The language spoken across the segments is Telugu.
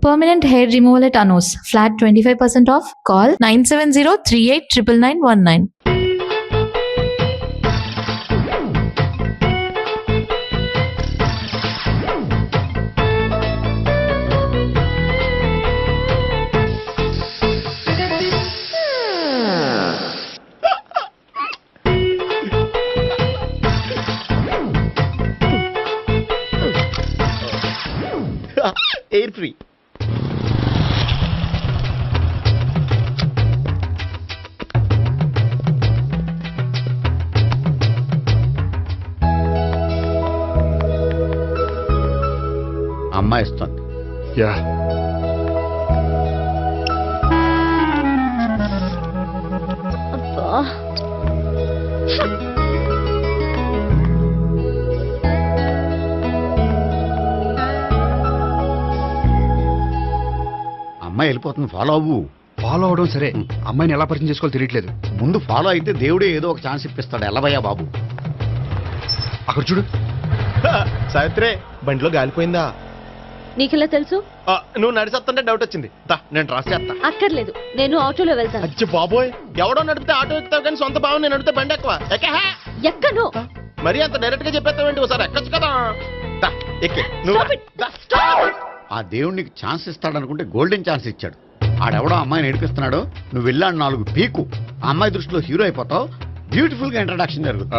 Permanent hair removal at Anos. Flat 25% off. Call 970-389919. Air free. అమ్మాయి ఇస్తుంది. యా అమ్మాయి వెళ్ళిపోతుంది, ఫాలో అవ్వు. ఫాలో అవడం సరే, అమ్మాయిని ఎలా పరిచయం చేసుకోవాలో తెలియట్లేదు. ముందు ఫాలో అయితే దేవుడే ఏదో ఒక ఛాన్స్ ఇప్పిస్తాడు. ఎల్లవయ్యా బాబు. అక్కడ చూడు. సావిత్రి, బండిలో గాలిపోయిందా? నీకెలా తెలుసు? నువ్వు నడిచేస్తుంటే డౌట్ వచ్చింది. నేను రాసి చేస్తా. అక్కర్లేదు, నేను ఆటోలో వెళ్తాను. అచ్చి బాబోయ్, ఎవడో నడిపితే ఆటో ఎక్కుతావు కానీ సొంత భావం నేను నడిపితే బండి ఎక్కువ. ఎక్కను. మరి అంత డైరెక్ట్ గా చెప్పేస్తావేంటి? ఒకసారి ఎక్కొచ్చు కదా. ఎక్కే Stop it. ఆ దేవుడికి ఛాన్స్ ఇస్తాడనుకుంటే గోల్డెన్ ఛాన్స్ ఇచ్చాడు. ఆడెవడో అమ్మాయిని ఏడిపిస్తున్నాడు, నువ్వు వెళ్ళాడు 4 పీకు. ఆ అమ్మాయి దృష్టిలో హీరో అయిపోతావు. బ్యూటిఫుల్ గా ఇంట్రడక్షన్ జరుగుతుంది.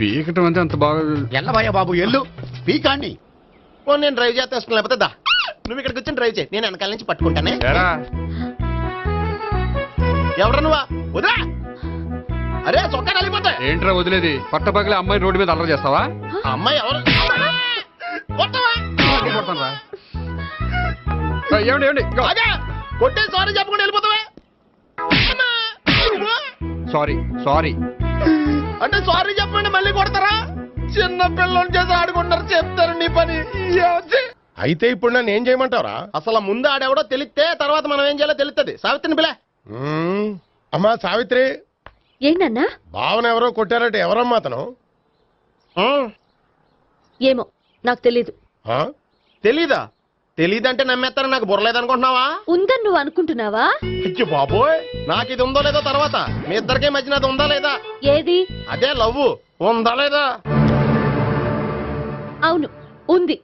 పీకటం అంటే అంత బాగా. ఎల్లవయ్యా బాబు, ఎల్లు పీకాన్ని. నేను డ్రైవ్ చేస్తాను, లేకపోతే దా నువ్వు ఇక్కడికి వచ్చి డ్రైవ్ చేయి, నేను వెనకాల నుంచి పట్టుకుంటానే. ఎవడ నువ్వా? వదిలా. అరే చొక్కా కలిపోతా. ఏంట్రా వదిలేది? పట్టపగలే అమ్మాయి రోడ్డు మీద అల్లరి చేస్తావా? అమ్మాయి ఎవరు? ఏమండి ఏమండి, కొట్టే సారీ చెప్పకుండా వెళ్ళిపోతావా? సారీ సారీ అంటే సారీ చెప్పండి మళ్ళీ కొడతారా? చిన్న పిల్లలు చేసి ఆడుకుంటారు, చెప్తారు నీ పని. అయితే ఇప్పుడు నన్ను ఏం చేయమంటారా? అసలు ముందు ఆడెవడో తెలిస్తే తర్వాత మనం ఏం చేయాలో తెలుస్తుంది. సావిత్రిని పిల్ల. అమ్మా సావిత్రి. ఏంటన్నా? భావన ఎవరో కొట్టారట. ఎవరమ్మా అతను? ఏమో నాకు తెలీదు. తెలీదా? తెలీదంటే నమ్మేస్తారని నాకు బుర్రలేదనుకుంటున్నావా? ఉందని నువ్వు అనుకుంటున్నావా? అయ్యో బాబోయ్, నాకు ఇది ఉందో లేదో తర్వాత. మీ ఇద్దరికే మధ్యన అది ఉందా లేదా? ఏది? అదే లవ్ ఉందా లేదా? అవును, ఉంది.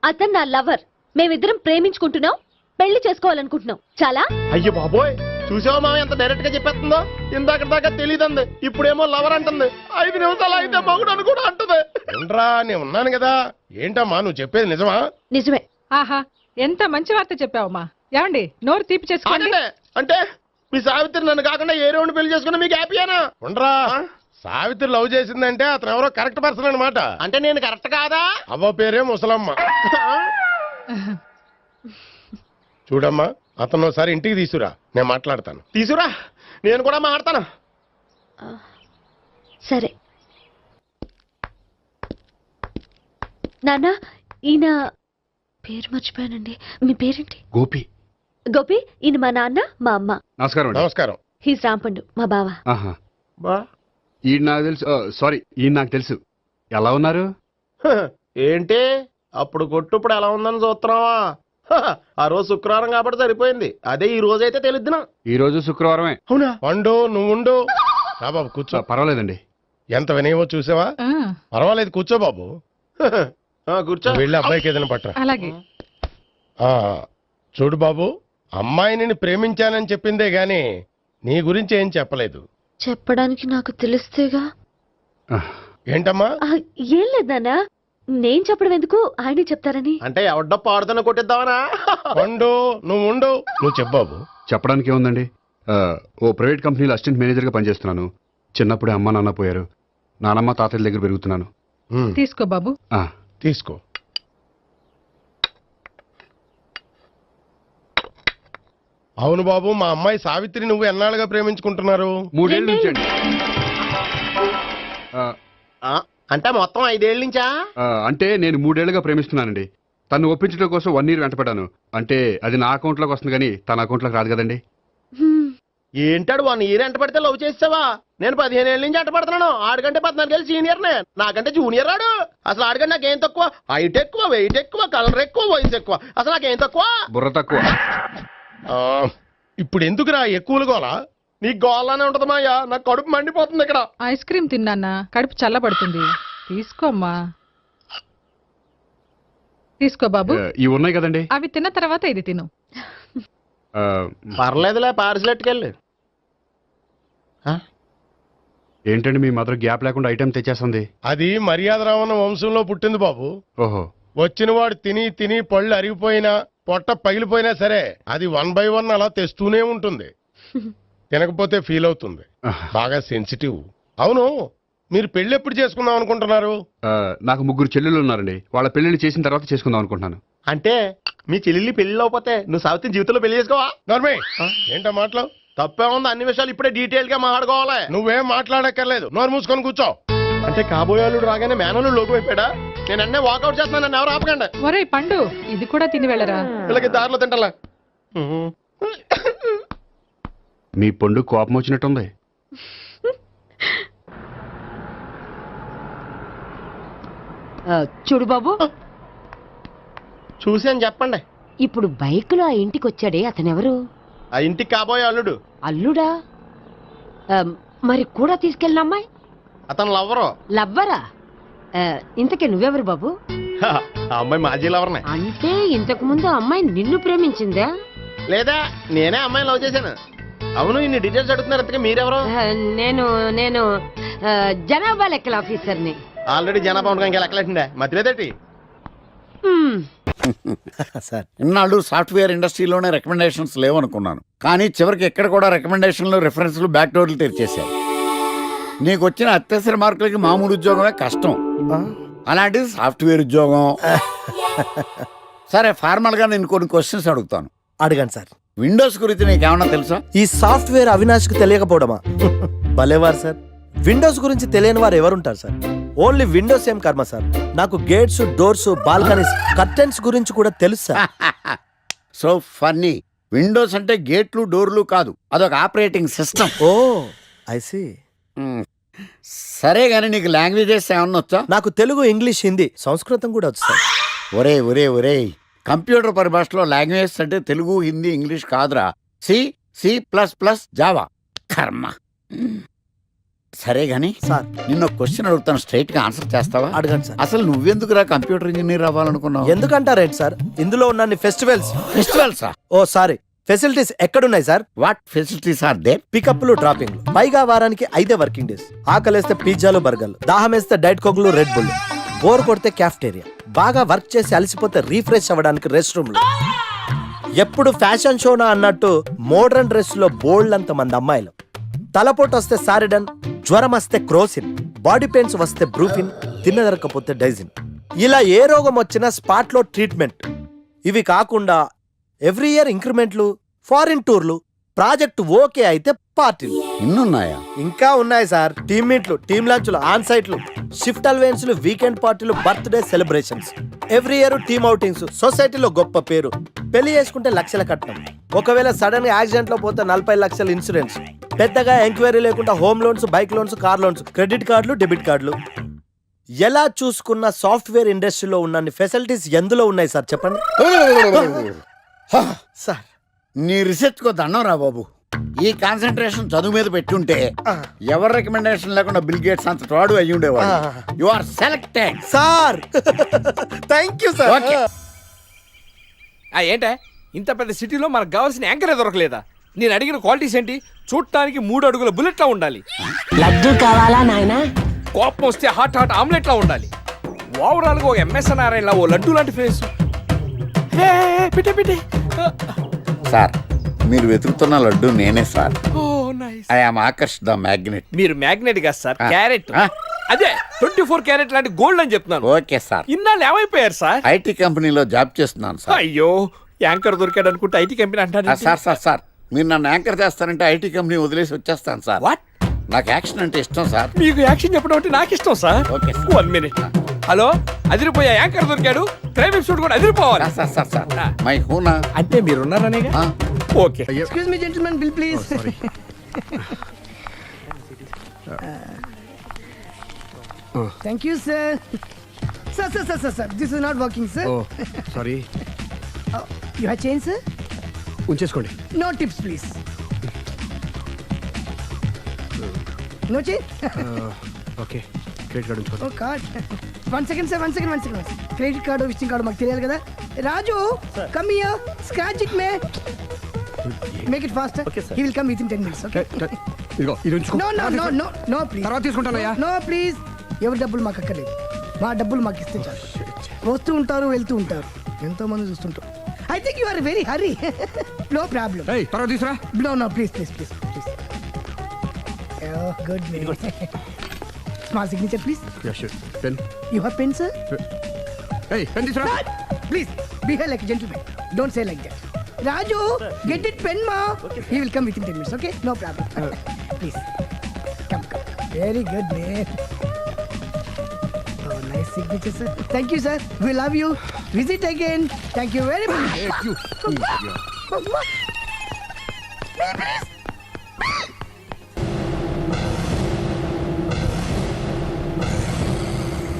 అతను నా లవర్. మేమిద్దరం ప్రేమించుకుంటున్నాం, పెళ్లి చేసుకోవాలనుకుంటున్నాం. చాలా. అయ్యో బాబోయ్, చూసావా మామ ఎంత డైరెక్ట్ గా చెప్పేస్తుందో? ఇందాక దాకా తెలియదండి, ఇప్పుడేమో లవర్ అంటుంది. 5 నిమిషాలు అయితే మగుడు అని కూడా అంటుంది. నేను ఉన్నాను కదా. ఏంటమ్మా నువ్వు చెప్పేది నిజమా? నిజమే. ఆహా, ఎంత మంచి వార్త చెప్పావమ్మా. ఏమండి, నోరు తీపి చేసుకోండి. అంటే మీ సావిత్రి నన్ను కాకుండా ఏ రౌండ్ పెళ్లి చేసుకున్నా మీకు హ్యాపీయేనా? ఉండరా, సావిత్రి లవ్ చేసిందంటే అతను ఎవరో కరెక్ట్ పర్సన్ అనమాట. అంటే నేను కరెక్ట్ కాదా? అవ్వ పేరే ముసలమ్మ. చూడమ్మా, అతను ఒకసారి ఇంటికి తీసుకురా, నేను మాట్లాడతాను. తీసుకురా, నేను కూడా మాట్లాడతాను. సరే నాన్న, ఈయన పేరు మర్చిపోయానండి. మీ పేరేంటి? గోపి. గోపి, ఈయన మా నాన్న, మా అమ్మ. నమస్కారం. నమస్కారం. హీస్ రాంపండు, మా బావ. ఈయన నాకు తెలుసు. సారీ, ఈయన నాకు తెలుసు. ఎలా ఉన్నారు? ఏంటి అప్పుడు కొట్టు ఇప్పుడు ఎలా ఉందని చూస్తున్నావా? ఆ రోజు శుక్రవారం కాబట్టి సరిపోయింది. అదే ఈ రోజు అయితే తెలుద్దునా. ఈ రోజు శుక్రవారమే. అవునా? వండు, నువ్వు ఉండు. బాబు కూర్చో. పర్వాలేదండి. ఎంత వినయమో చూసావా? పర్వాలేదు, కూర్చో బాబు. కూర్చో. వెళ్ళి అబ్బాయికి ఏదైనా పట్టరా. అలాగే. చూడు బాబు, అమ్మాయిని ప్రేమించానని చెప్పిందే గాని నీ గురించి ఏం చెప్పలేదు. చెప్పడానికి నాకు తెలిస్తేగా. ఏంటమ్మా? ఏం లేదు నాన్న, నేను చెప్పడం ఎందుకు, ఆయనే చెప్తారని. అంటే ఎవడ్డో పాడుతున్న కొట్టిద్దామనా? వండు, నువ్వు ఉండు. నువ్వు చెప్పు బాబు. చెప్పడానికి ఏముందండి, ఓ ప్రైవేట్ కంపెనీలో అసిస్టెంట్ మేనేజర్గా పనిచేస్తున్నాను. చిన్నప్పుడే అమ్మ నాన్న పోయారు. నానమ్మ తాతయ్య దగ్గర పెరుగుతున్నాను. తీసుకో బాబు. తీసుకో. అవును బాబు, మా అమ్మాయి సావిత్రి నువ్వు ఎన్నాళ్ళుగా ప్రేమించుకుంటున్నారు? 3 ఏళ్ళ నుంచి అండి. అంటే మొత్తం 5 ఏళ్ళ నుంచా? అంటే నేను 3 ఏళ్ళుగా ప్రేమిస్తున్నానండి. తను ఒప్పించడం కోసం 1 year వెంటపడ్డాను. అంటే అది నా అకౌంట్లోకి వస్తుంది కానీ తన అకౌంట్లోకి రాదు కదండి. ఏంటాడు 1 ఇయర్ ఎంట పడితే లవ్ చేసావా? నేను 15 ఏళ్ళ నుంచి ఎంట పడుతున్నాను. ఆడికంటే 14 ఏళ్ళు సీనియర్ నే, నాకంటే జూనియర్ రాడు. అసలు ఆడికంటే నాకేం తక్కువ? హైట్ ఎక్కువ, వెయిట్ ఎక్కువ, కలర్ ఎక్కువ, వయసు ఎక్కువ. అసలు నాకేం తక్కువ? బుర్ర తక్కువ. ఇప్పుడు ఎందుకురా ఎక్కువలు గోలా? నీకు గోలానే ఉంటది మాయా, నాకు కడుపు మండిపోతుంది ఇక్కడ. ఐస్ క్రీమ్ తిన్నానా, కడుపు చల్లబడుతుంది. తీసుకోమ్మా, తీసుకో బాబు. ఇవి ఉన్నాయి కదండి. అవి తిన్న తర్వాత ఇది తిను. ఆ, పర్లేదులే, పార్సిల్ ఎట్టుకెళ్ళి. ఏంటండి మీ మదర్ గ్యాప్ లేకుండా ఐటెం తెచ్చేస్తుంది? అది మర్యాద రావణ వంశంలో పుట్టింది బాబు. ఓహో. వచ్చిన వాడు తిని తిని పళ్ళు అరిగిపోయినా, పొట్ట పగిలిపోయినా సరే అది 1 by 1 అలా తెస్తూనే ఉంటుంది. తినకపోతే ఫీల్ అవుతుంది. బాగా సెన్సిటివ్. అవును, మీరు పెళ్లి ఎప్పుడు చేసుకుందాం అనుకుంటున్నారు? నాకు 3 చెల్లెళ్ళు ఉన్నారండి. వాళ్ళ పెళ్లిళ్ళు చేసిన తర్వాత చేసుకుందాం అనుకుంటున్నాను. అంటే మీ చెల్లెల్ని పెళ్లి లేకపోతే నువ్వు సావిత్రి జీవితంలో పెళ్లి చేసుకోవా? నర్మే ఏంటో మాటలు తప్పే ఉంది. అన్ని విషయాలు ఇప్పుడే డీటెయిల్ గా మాట్లాడుకోవాలి. నువ్వేం మాట్లాడక్కర్లేదు, నోరు మూసుకొని కూర్చో. అంటే కాబోయేవాళ్ళు రాగానే మేనలు లోకి అయిపోయాడా? నేను అన్నీ వాకౌట్ చేస్తున్నాను, నన్ను ఎవరు ఆపకండి. ఒరే పండు, ఇది కూడా తిని వెళ్ళరా. వీళ్ళకి దారిలో తింటలే. మీ పండు కోపం వచ్చినట్టుంది. చూడు బాబు, చూసి అని చెప్పండి. ఇప్పుడు బైక్ లో ఆ ఇంటికి వచ్చాడే అతనెవరు? ఆ ఇంటికి కాబోయే అల్లుడు. అల్లుడా? మరి కూడా తీసుకెళ్ళిన అమ్మాయి అతను లవ్వరు. లవ్వరా? ఇంతకే నువ్వెవరు బాబు? ఆ అమ్మాయి మాజీ లవర్నే. అంటే ఇంతకు ముందు అమ్మాయి నిన్ను ప్రేమించిందా? లేదా నేనే అమ్మాయిని లవ్ చేశాను. అవును, ఇన్ని డీటెయిల్స్ అడుగుతున్నారు. అంతకే మీరెవరు? నేను నేను జనాభా లెక్కల ఆఫీసర్ని. ఆల్రెడీ జనాభా ఉండగా ఇంకా లెక్కలేటండే మధ్యలేదేటి? సార్, ఇన్నాళ్ళు సాఫ్ట్వేర్ ఇండస్ట్రీలోనే రికమెండేషన్స్ లేవనుకున్నాను, కానీ చివరికి ఎక్కడ కూడా రికమెండేషన్లు, రిఫరెన్స్లు, బ్యాక్ డోర్లు తెరిచేశారు. నీకు వచ్చిన అత్యవసర మార్కులకి మామూలు ఉద్యోగమే కష్టం, అలాంటిది సాఫ్ట్వేర్ ఉద్యోగం. సరే, ఫార్మల్ గా నేను కొన్ని క్వశ్చన్స్ అడుగుతాను. అడగండి సార్. విండోస్ గురించి నీకేమన్నా తెలుసా? ఈ సాఫ్ట్వేర్ అవినాష్కి తెలియకపోవడమా? భలేవారు సార్. విండోస్ గురించి తెలియని వారు ఎవరుంటారు సార్? ఓన్లీ విండోస్ ఏం కర్మ సార్, నాకు గేట్స్, డోర్స్, బాల్కనీస్, కర్టెన్స్ గురించి కూడా తెలుసు సార్. So funny. విండోస్ అంటే గేట్లు, డోర్లు కాదు, అదొక operating system. Oh I see. సరే గానీ నీకు లాంగ్వేజెస్ ఏమన్నా వచ్చా? నాకు తెలుగు, ఇంగ్లీష్, హిందీ, సంస్కృతం కూడా వచ్చు సార్. ఒరే ఒరే ఒరే, కంప్యూటర్ పరిభాషలో లాంగ్వేజ్ అంటే తెలుగు, హిందీ, ఇంగ్లీష్ కాదురా. C, C++, Java. కర్మ. సరే గాని సార్, నిన్న క్వశ్చన్ అడుగుతాను, స్ట్రైట్ గా ఆన్సర్ చేస్తావా? అడగండి సార్. అసలు నువ్వెందుకురా కంప్యూటర్ ఇంజనీర్ అవ్వాలనుకున్నావు? ఎందుకంటారేంటి సార్, ఇందులో ఉన్న ఫెస్టివల్స్. ఫెస్టివల్సా? ఓ సారీ, ఫెసిలిటీస్ ఎక్కడున్నాయి sir? What facilities are there? పికప్లు, డ్రాపింగ్లు, పైగా వారానికి 5 వర్కింగ్ డేస్. ఆకలేస్తే పిజ్జాలు, బర్గర్లు, దాహం వేస్తే డైట్ కోక్లు, రెడ్ బుల్, బోర్ కొడితే క్యాఫ్టేరియా, బాగా వర్క్ చేసి అలసిపోతే రీఫ్రెష్ అవ్వడానికి రెస్ట్ రూమ్లు. ఎప్పుడు ఫ్యాషన్ షోనా అన్నట్టు మోడర్న్ డ్రెస్ లో బోల్డ్ అంత మంది అమ్మాయిలు. తలపోటు వస్తే సారిడన్, జ్వరం వస్తే క్రోసిన్, బాడీ పెయిన్స్ వస్తే బ్రూఫిన్, తిన్నదరకపోతే డైజిన్. ఇలా ఏ రోగం వచ్చినా స్పాట్ లో ట్రీట్మెంట్. ఇవి కాకుండా ఎవ్రీ ఇయర్ ఇంక్రిమెంట్లు, ఫారిన్ టూర్లు, ప్రాజెక్ట్ ఓకే అయితే పార్టీలు. ఇన్నున్నాయా? ఇంకా ఉన్నాయి సార్. టీమ్ మీట్లు, టీమ్ లంచ్లు, ఆన్ సైట్లు, షిఫ్ట్ అలవెన్స్లు, వీకెండ్ పార్టీలు, birthday celebrations, every year team outings, సొసైటీలో గొప్ప పేరు, పెళ్లి చేసుకుంటే లక్షల కట్నం, ఒకవేళ సడన్ గా యాక్సిడెంట్ లో పోతే 40 లక్షల ఇన్సూరెన్స్, పెద్దగా ఎంక్వైరీ లేకుండా home loans, bike loans, car loans, credit కార్డులు, డెబిట్ కార్డులు. ఎలా చూసుకున్న సాఫ్ట్వేర్ ఇండస్ట్రీలో ఉన్న ఫెసిలిటీస్ ఎందులో ఉన్నాయి సార్ చెప్పండి. సార్, నీ రీసెర్చ్ కో దండం రా బాబు. ఈ కాన్సన్ట్రేషన్ చదువు మీద పెట్టుంటే ఎవరి రికమెండేషన్ లేకుండా బిల్ గేట్స్ అంత వాడు అయ్యి ఉండేవాడు. You are selected sir. Thank you sir. Okay. ఏంటే ఇంత పెద్ద సిటీలో మనకు కావాల్సిన యాంకరే దొరకలేదా? నేను అడిగిన క్వాలిటీస్ ఏంటి? చూడటానికి 3 అడుగుల బుల్లెట్లా ఉండాలి, లడ్డు కావాలా నాయనా? కోపం వస్తే హాట్ ఆమ్లెట్లా ఉండాలి, ఓవరాల్ గా ఒక ఎంఎస్ నారాయణలా ఓ లడ్డు లాంటి ఫేస్. పెట్టే సార్, మీరు వెతుకుతున్న లడ్డు నేనే sir. Oh nice. I am Akarsh the magnet. మీరు మ్యాగ్నెట్ కాదు సార్, క్యారెట్. అదే 24 క్యారెట్ లాంటి గోల్డ్ అని చెప్తున్నాను. Okay sir. ఇన్నాళ్ళు ఏమైపోయారు సార్? ఐటీ కంపెనీలో జాబ్ చేస్తున్నాను సార్. అయ్యో, యాంకర్ దొరికాడు అనుకుంటే ఐటీ కంపెనీ అంటారు సార్. సార్ సార్, మీరు నన్ను యాంకర్ చేస్తారంటే ఐటీ కంపెనీ వదిలేసి వచ్చేస్తాను సార్. వాట్? నాకు యాక్షన్ అంటే ఇష్టం సార్. మీకు యాక్షన్ చెప్పడం అంటే నాకు ఇష్టం sir. Okay sir. 1 minute. Hello, అదిరిపోయా యాంకర్ దొరికాడు, క్రైమ్ ఎపిసోడ్ కూడా అదిరిపోవాలి. సార్ సార్ సార్, మై హూనా అంటే మీరున్నారనేగా. ఆ. Okay. Excuse me gentlemen, bill please. Thank you sir. Sir sir sir sir sir this is not working sir. Oh sorry, you have change sir? ఉంచేసుకోండి. No tips please. No change. Okay, credit card ఉంచుకోండి. Oh card. 1 second sir, 1 second. Credit card visiting card మాకు తెలియాలి కదా. Raju come here, scratch it me, make it fast. He will come with in 10 minutes. Okay. ఇదిగో ఇది ఉంచుకో. No no no no no please. తర్వాత తీసుకుంటానయ్యా. No please. ఎవరి డబ్బులు మాకు అక్కర్లేదు, మా డబ్బులు మాకు ఇస్తే చాలు. వస్తూ ఉంటారు, వెళ్తూ ఉంటారు, ఎంతో మంది చూస్తుంటారు. I think you are very hurry. No problem. ఏయ్, తర్వాత తీసురా. No no please. Good may. Small signature please. Ya sure. Pen. You have pen sir? ఏయ్, పెన్ తీసురా. Please behave like a gentleman. Don't say like that. Raju, get it pen ma. He will come within 10 minutes. Okay, no problem. Please come. Very good man. Oh, nice signature, sir. Thank you, sir. We love you. Visit again. Thank you very much. Thank you.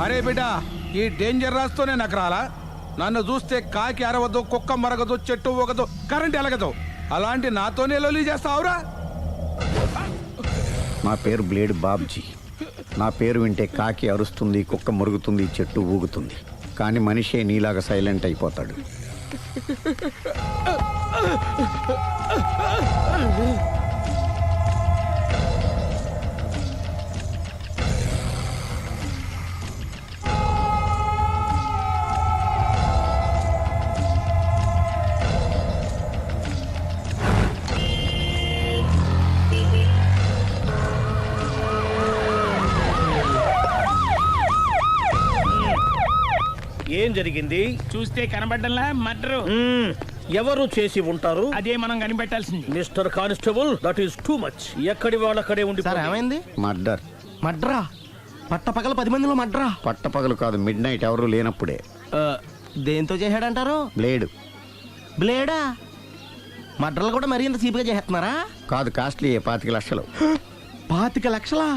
అరే బిడ్డ, ఈ డేంజర్ రాస్తూనే నాకు రాలా. నన్ను చూస్తే కాకి అరవదు, కుక్క మరగదు, చెట్టు ఊగదు, కరెంట్ ఎలగదు. అలాంటి నాతోనే లొలి చేస్తావురా? నా పేరు బ్లేడ్ బాబ్జీ. నా పేరు వింటే కాకి అరుస్తుంది, కుక్క మురుగుతుంది, చెట్టు ఊగుతుంది, కానీ మనిషే నీలాగా సైలెంట్ అయిపోతాడు. ఏం జరిగింది? చూస్తే కనబడ్డంలా మర్డరు. ఎవరు చేసి ఉంటారు? అదే మనం కనిపెట్టాల్సింది. Mister constable, that is too much. ఎక్కడి వాళ్ళక్కడే ఉండి. ఏమైంది? మర్డర్. మడ్రా? పట్ట పగల 10 మందిలో మడ్రా? పట్టపగలు కాదు, మిడ్ నైట్ ఎవరు లేనప్పుడే. దేంతో చేశాడంటారు? బ్లేడ్. బ్లేడా? మడ్రలు కూడా మరీ ఇంత చీప్గా చేస్తున్నారా? కాదు, కాస్ట్లీ 25 లక్షలు. 25 లక్షలా?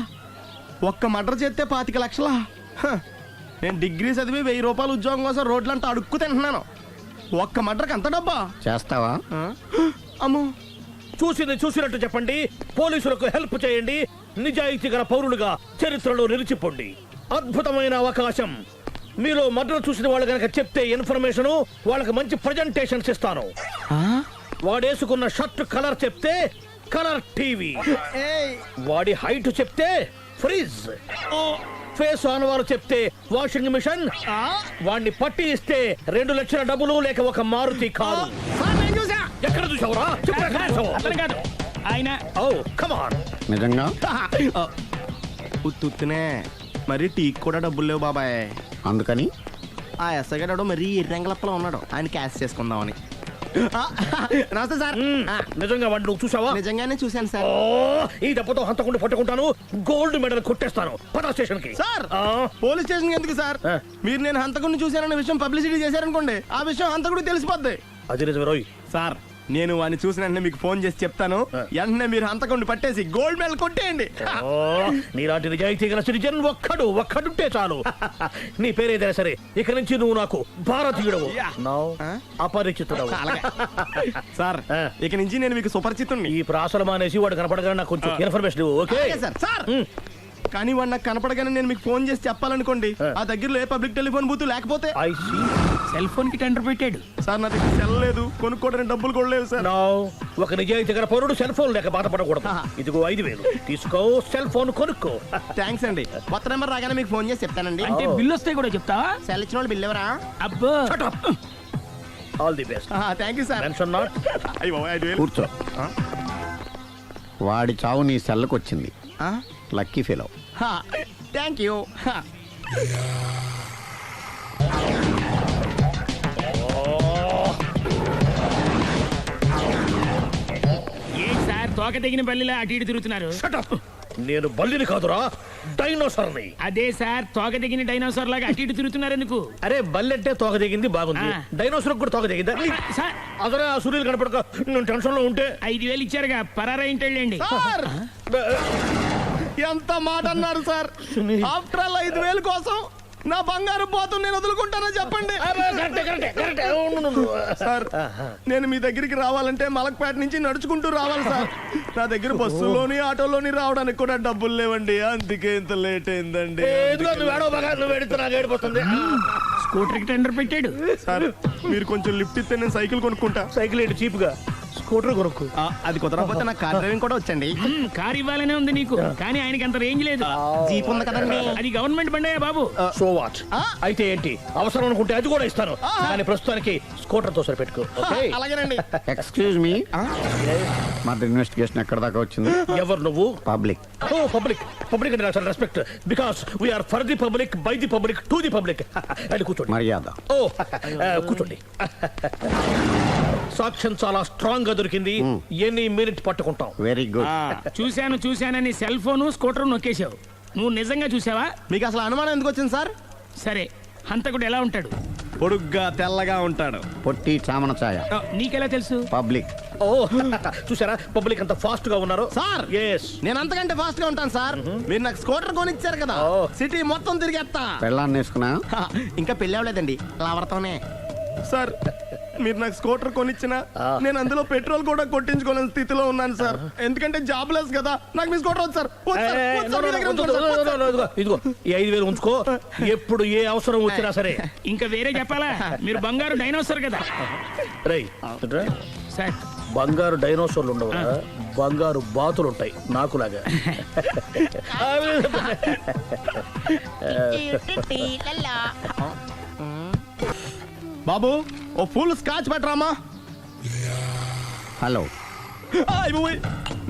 ఒక్క మడ్ర చేస్తే 25 లక్షలా? నేను డిగ్రీ చదివి 1000 రూపాయలు ఉద్యోగం కోసం రోడ్లంతా అడుక్కు తింటున్నాను. ఒక్క మడ్రకు అంత డబ్బా? చేస్తావా? అమ్మో. చూసినట్టు చెప్పండి. పోలీసులకు హెల్ప్ చేయండి. నిజాయితీ గల పౌరులుగా చరిత్రలో నిలిచిపోండి. అద్భుతమైన అవకాశం. మీలో మర్డర్ చూసిన వాళ్ళు కనుక చెప్తే ఇన్ఫర్మేషన్, వాళ్ళకి మంచి ప్రజెంటేషన్స్ ఇస్తాను. వాడేసుకున్న షర్ట్ కలర్ చెప్తే కలర్ టీవీ, వాడి హైట్ చెప్తే ఫ్రిజ్, ఫేస్ ఆన్ వారు చెప్తే వాషింగ్ మిషన్, వాడిని పట్టి ఇస్తే 2 లక్షల డబ్బులు లేక ఒక మారుతి కారు. ఎక్కడ చూసావురా? ఆయన. Oh come on. నిజంగా? ఉత్తునే మరి టీకి కూడా డబ్బులు లేవు బాబాయ్. అందుకని ఆ ఎస్ఐ గారు మరీ ఎర్రంగలప్పలో ఉన్నాడు, ఆయన క్యాష్ చేసుకుందామని. నమస్తే సార్. నిజంగా వాడిని నువ్వు చూసావా? నిజంగానే చూశాను సార్. ఈ దెబ్బతో హంతకుండా పట్టుకుంటాను, గోల్డ్ మెడల్ కొట్టేస్తాను. పద స్టేషన్ కి. సార్, పోలీస్ స్టేషన్ ఎందుకు సార్? మీరు నేను హంతకుడిని చూశానన్న విషయం పబ్లిసిటీ చేశారనుకోండి, ఆ విషయం హంతకుడికి తెలిసిపోద్ది. అది నిజమే రోయ్. సార్, నేను వాడిని చూసిన వెంటనే మీకు ఫోన్ చేసి చెప్తాను. వెంటనే మీరు హంతకుడిని పట్టేసి గోల్డ్ మెడల్ కొట్టేయండి. నీలాంటి నిజాయితీ గల సిటిజన్ ఒక్కడుంటే చాలు. నీ పేరేదైనా సరే, ఇక నుంచి నువ్వు నాకు భారతీయుడవు, అపరిచితుడవు. సార్, ఇక నుంచి నేను మీకు సుపరిచితుడిని. ఈ ప్రాసలు మానేసి వాడు కనపడగానే నాకు కొంచెం ఇన్ఫర్మేషన్ ఇవ్వు. Okay sir. కానీ వాడు నాకు కనపడగానే నేను మీకు ఫోన్ చేసి చెప్పాలనుకోండి, ఆ దగ్గరలో ఏ పబ్లిక్ టెలిఫోన్ బూత్ లేకపోతే. సెల్ ఫోన్ కి టెండర్ పెట్టాడు సార్. నా దగ్గర సెల్ లేదు, కొనుక్కోవడానికి డబ్బులు కూడా లేవు సార్. ఒక నిజాయితీ గల పౌరుడు సెల్ ఫోన్ లేక బాధపడకూడదు. ఇదిగో 5,000 తీసుకో, సెల్ ఫోన్ కొనుక్కో. థ్యాంక్స్ అండి. కొత్త నెంబర్ రాగానే మీకు ఫోన్ చేసి చెప్తానండి. అంటే బిల్ వస్తే కూడా చెప్తావా? సెల్ ఇచ్చిన వాళ్ళు బిల్ ఎవరా? అబ్బో. All the best. Thank you sir. Mention not. కూర్చో. వాడి చావు నీ సెల్లకు వచ్చింది. Lucky fellow. Thank you. A sir, తోక తెగిన పల్లిలా అటు ఇటు తిరుగుతున్నారు? నేను బల్లిని కాదురా, డైనోసార్ని. అదే సార్ తోక దిగిన డైనోసార్ లాగా అటు ఇటు తిరుగుతున్నారు ఎందుకు? అరే బల్లెట్టే తోక దిగింది బాగుంది, డైనోసార్ కూడా తోక దిగిందా? సార్ అదరే ఆ సూర్యులు కనపడక నేను టెన్షన్ లో ఉంటే 5,000 ఇచ్చారుగా పరారా ఇంటండి. ఎంత మాట అన్నారు సార్? ఆఫ్టర్ ఆల్ 5,000 కోసం నా బంగారు పోతుంది నేను వదులుకుంటానా చెప్పండి సార్. నేను మీ దగ్గరికి రావాలంటే మలక్పేట నుంచి నడుచుకుంటూ రావాలి సార్. నా దగ్గర బస్సులోని ఆటోలోని రావడానికి కూడా డబ్బులు లేవండి, అందుకే ఇంత లేట్ అయిందండి. స్కూటర్ కి టెండర్ పెట్టాడు సార్. మీరు కొంచెం లిఫ్ట్ ఇస్తే నేను సైకిల్ కొనుక్కుంటా. సైకిల్ ఏంటి చీప్ గా, స్కూటర్ కొనుక్కు. అది కుదరకపోతే నాకు కార్ డ్రైవింగ్ కూడా వచ్చండి. కార్ ఇవ్వాలనే ఉంది నీకు, కానీ ఆయనకి అంత రేంజ్ లేదు. జీప్ ఉంది కదండి. అది గవర్నమెంట్ బండే బాబు. So what? అయితే ఏంటి, అవసరం అనుకుంటే అది కూడా ఇస్తాను, కానీ ప్రస్తుతానికి స్కూటర్ తో సరిపెట్టుకో. అలాగేనండి. ఎక్స్క్యూజ్ మీ, మా ఇన్వెస్టిగేషన్ ఎక్కడ దాకా వచ్చింది? ఎవరు నువ్వు? పబ్లిక్. ఓ పబ్లిక్. పబ్లిక్ అంటే చాలా respect, because we're for the public, by the public, to the public. అది కూర్చోండి. మర్యాద. ఓ కూర్చోండి. సాక్ష్యం చాలా స్ట్రాంగ్ గా దొరికింది, ఎన్ని మినిట్ పట్టుకుంటాం. Very good. చూశానని సెల్ ఫోను స్కూటర్ నొక్కేశావు. నువ్వు నిజంగా చూసావా? మీకు అసలు అనుమానం ఎందుకు వచ్చింది సార్? సరే, హంతకుడు ఎలా ఉంటాడు? పొడుగ్గా తెల్లగా ఉంటాడు. పొట్టి చామన ఛాయ. నీకెలా తెలుసు? పబ్లిక్. ఓ చూసారా పబ్లిక్ అంత ఫాస్ట్ గా ఉన్నారు సార్. yes నేను అంతకంటే ఫాస్ట్ గా ఉంటాను సార్. మీరు నాకు స్కూటర్ కొనిచ్చారు కదా, సిటీ మొత్తం తిరిగేస్తా. పెళ్ళాన్ని వేసుకున్నా? ఇంకా పెళ్ళి అవ్వలేదండి, లవర్తోనే. సార్ మీరు నాకు స్కూటర్ కొనిచ్చిన నేను అందులో పెట్రోల్ కూడా కొట్టించుకోలేని స్థితిలో ఉన్నాను సార్. ఎందుకంటే జాబ్ లెస్ కదా. నాకు మీ స్కూటర్ వద్దు సార్. ఇదిగో ఈ 5,000 ఉంచుకో, ఎప్పుడు ఏ అవసరం వచ్చినా సరే. ఇంకా వేరే చెప్పాలా? మీరు బంగారు డైనోసార్ కదా. రై సార్, బంగారు డైనోసార్లు ఉండవు, బంగారు బాతులు ఉంటాయి నాకులాగా. బాబు ఓ ఫుల్ స్కాచ్ పెట్టరామా. హలో.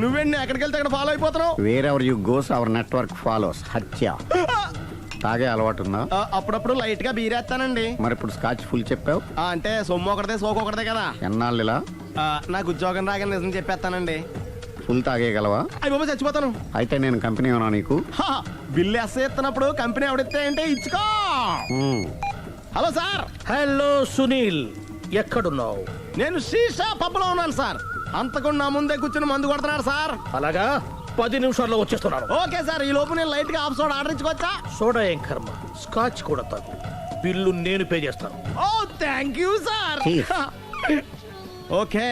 నువ్వేండి ఎక్కడికి వెళ్తే అక్కడ ఫాలో అయిపోతున్నావు? Wherever you goes our network follows. హత్య. తాగే అలవాటు ఉందా? అప్పుడప్పుడు లైట్ గా బీరేస్తానండి. మరి ఇప్పుడు స్కాచ్ ఫుల్ చెప్పావు అంటే సొమ్ము ఒకటిదే సోకు ఒకటిదే కదా. ఎన్నాళ్ళు ఇలా? నాకు ఉద్యోగం రాగానే నిజం చెప్పేస్తానండి. ఫుల్ తాగేయగలవా? అయ్యి బాబు చచ్చిపోతాను. అయితే నేను కంపెనీ ఉన్నా నీకు? బిల్లు ఎస్ఐ ఎత్తినప్పుడు కంపెనీ ఎవడితే అంటే ఇచ్చుకో. Hello sir. హలో సునీల్, ఎక్కడున్నావు? నేను శీషా పబ్లో ఉన్నాను సార్. అంతకుండా నా ముందే కూర్చుని మందు కొడుతున్నాడు సార్. అలాగా, 10 నిమిషాల్లో వచ్చేస్తున్నాను. Okay sir. ఈ లోపు నేను లైట్ గా హాఫ్ సోడా ఆర్డర్ ఇచ్చుకోవచ్చా? సోడా ఏం కర్మ, స్కాచ్ కూడా తాగు, బిల్లు నేను పే చేస్తాను. ఓ థ్యాంక్ యూ సార్. ఓకే,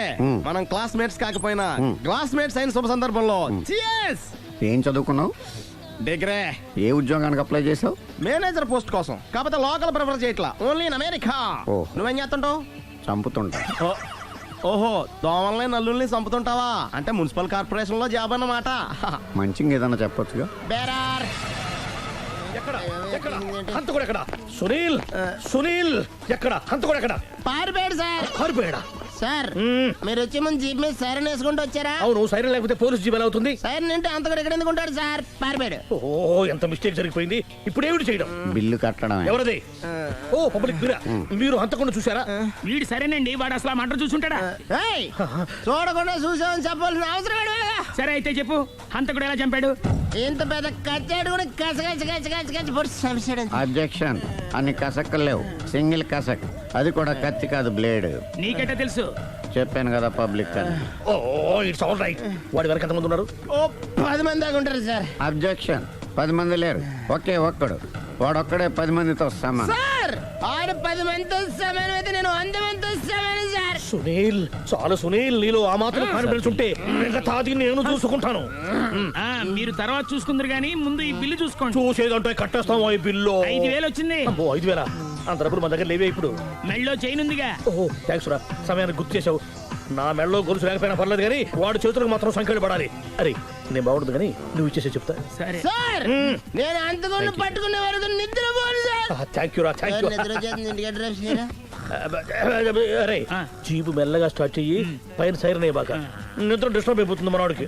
మనం క్లాస్మేట్స్ కాకపోయినా క్లాస్మేట్స్ అయిన శుభ సందర్భంలో cheers. ఏం చదువుకున్నావు? డిగ్రీ. ఏ ఉద్యోగానికి అప్లై చేసావు? మేనేజర్ పోస్ట్ కోసం. కాకపోతే లోకల్ ప్రిఫర్ చేయట్లా, ఓన్లీ ఇన్ అమెరికా. నువ్వేం చేస్తుంటావు? చంపుతుంటా. ఓహో, దోమల్ని నల్లుల్ని చంపుతుంటావా? అంటే మున్సిపల్ కార్పొరేషన్ లో జాబ్ అన్నమాట. మంచిగా ఏదన్నా చెప్పొచ్చుగా. బేరార్. హంతకుడు ఎక్కడ? సునీల్, సునీల్ ఎక్కడ? హంతకుడు ఎక్కడ? పారిపోయాడు సార్. పారిపోయాడా? సార్ మీరు వచ్చే ముందు జీప్ మీద సైరన్ వేసుకుంటూ వచ్చారా? అవును, సైరన్ లేకపోతే పోలీస్ జీవన్ అవుతుంది. సైరన్ అంటే అంతకుడు ఎక్కడ ఎందుకు ఉంటాడు సార్? పారిపోయాడు. ఓ ఎంత మిస్టేక్ జరిగిపోయింది. ఇప్పుడు ఏమిటి చేయడం? బిల్లు కట్టడం. ఎవరది? ఓ పబ్లిక్ మీరా? మీరు హంతకుండా చూసారా? వీడు సరేనండి, వాడు అసలు మంట చూసుంటాడా? చూడకుండా చూసామని చెప్పాల్సిన అవసరం లేదు. సరే అయితే చెప్పు, హంతకుడు ఎలా చంపాడు? ఇంత పెద్ద కచ్చాడు కూడా అబ్జెక్షన్. అన్ని కసక్కలు లేవు, సింగిల్ కసక్. అది కూడా కత్తి కాదు, బ్లేడ్. నీకెట్టా తెలుసు? చెప్పాను కదా పబ్లిక్ అని. Oh it's all right. వాడి వరకు ఎంతమంది ఉన్నారు? ఓ 10 మంది దాకా ఉంటారు సార్. అబ్జెక్షన్. 10 మంది లేరు, ఒకే ఒక్కడు. వాడొక్కడే 10 మందితో సమానం. సార్ ఆడు 10 మందితో సమానం అయితే నేను 100 మందితో సమానం సార్. సునీల్, చాలు సునీల్, నీలో ఆ మాత్రం కాన్ఫిడెన్స్ ఉంటే మిగతాది నేను చూసుకుంటాను. మీరు తర్వాత చూసుకుందరు గానీ ముందు ఈ బిల్లు చూసుకోండి. చూసేదంటే కట్టేస్తాం. ఈ బిల్లు 5,000 వచ్చింది. 5,000 అంతప్పుడు మన దగ్గర లేవే ఇప్పుడు. మెళ్ళో చైన్ ఉందిగా. ఓహో థ్యాంక్స్ రా, సమయానికి గుర్తు చేసావు. నా మెడలో గొలుసు లేకపోయినా పర్లేదు కానీ వాడు చేతులకు మాత్రం సంఖ్యలు పడాలి. అరే నేను బాగుండదు కానీ నువ్వు ఇచ్చేసే చెప్తా. సరే సార్, నేను అంతకుండా పట్టుకునే వరకు నిద్రపోను సార్. థ్యాంక్ యూ రా, థ్యాంక్ యూ. అరే జీపు మెల్లగా స్టార్ట్ చెయ్యి, పైన సైరన్ బాగా నిద్ర డిస్టర్బ్ అయిపోతుంది మనవాడికి.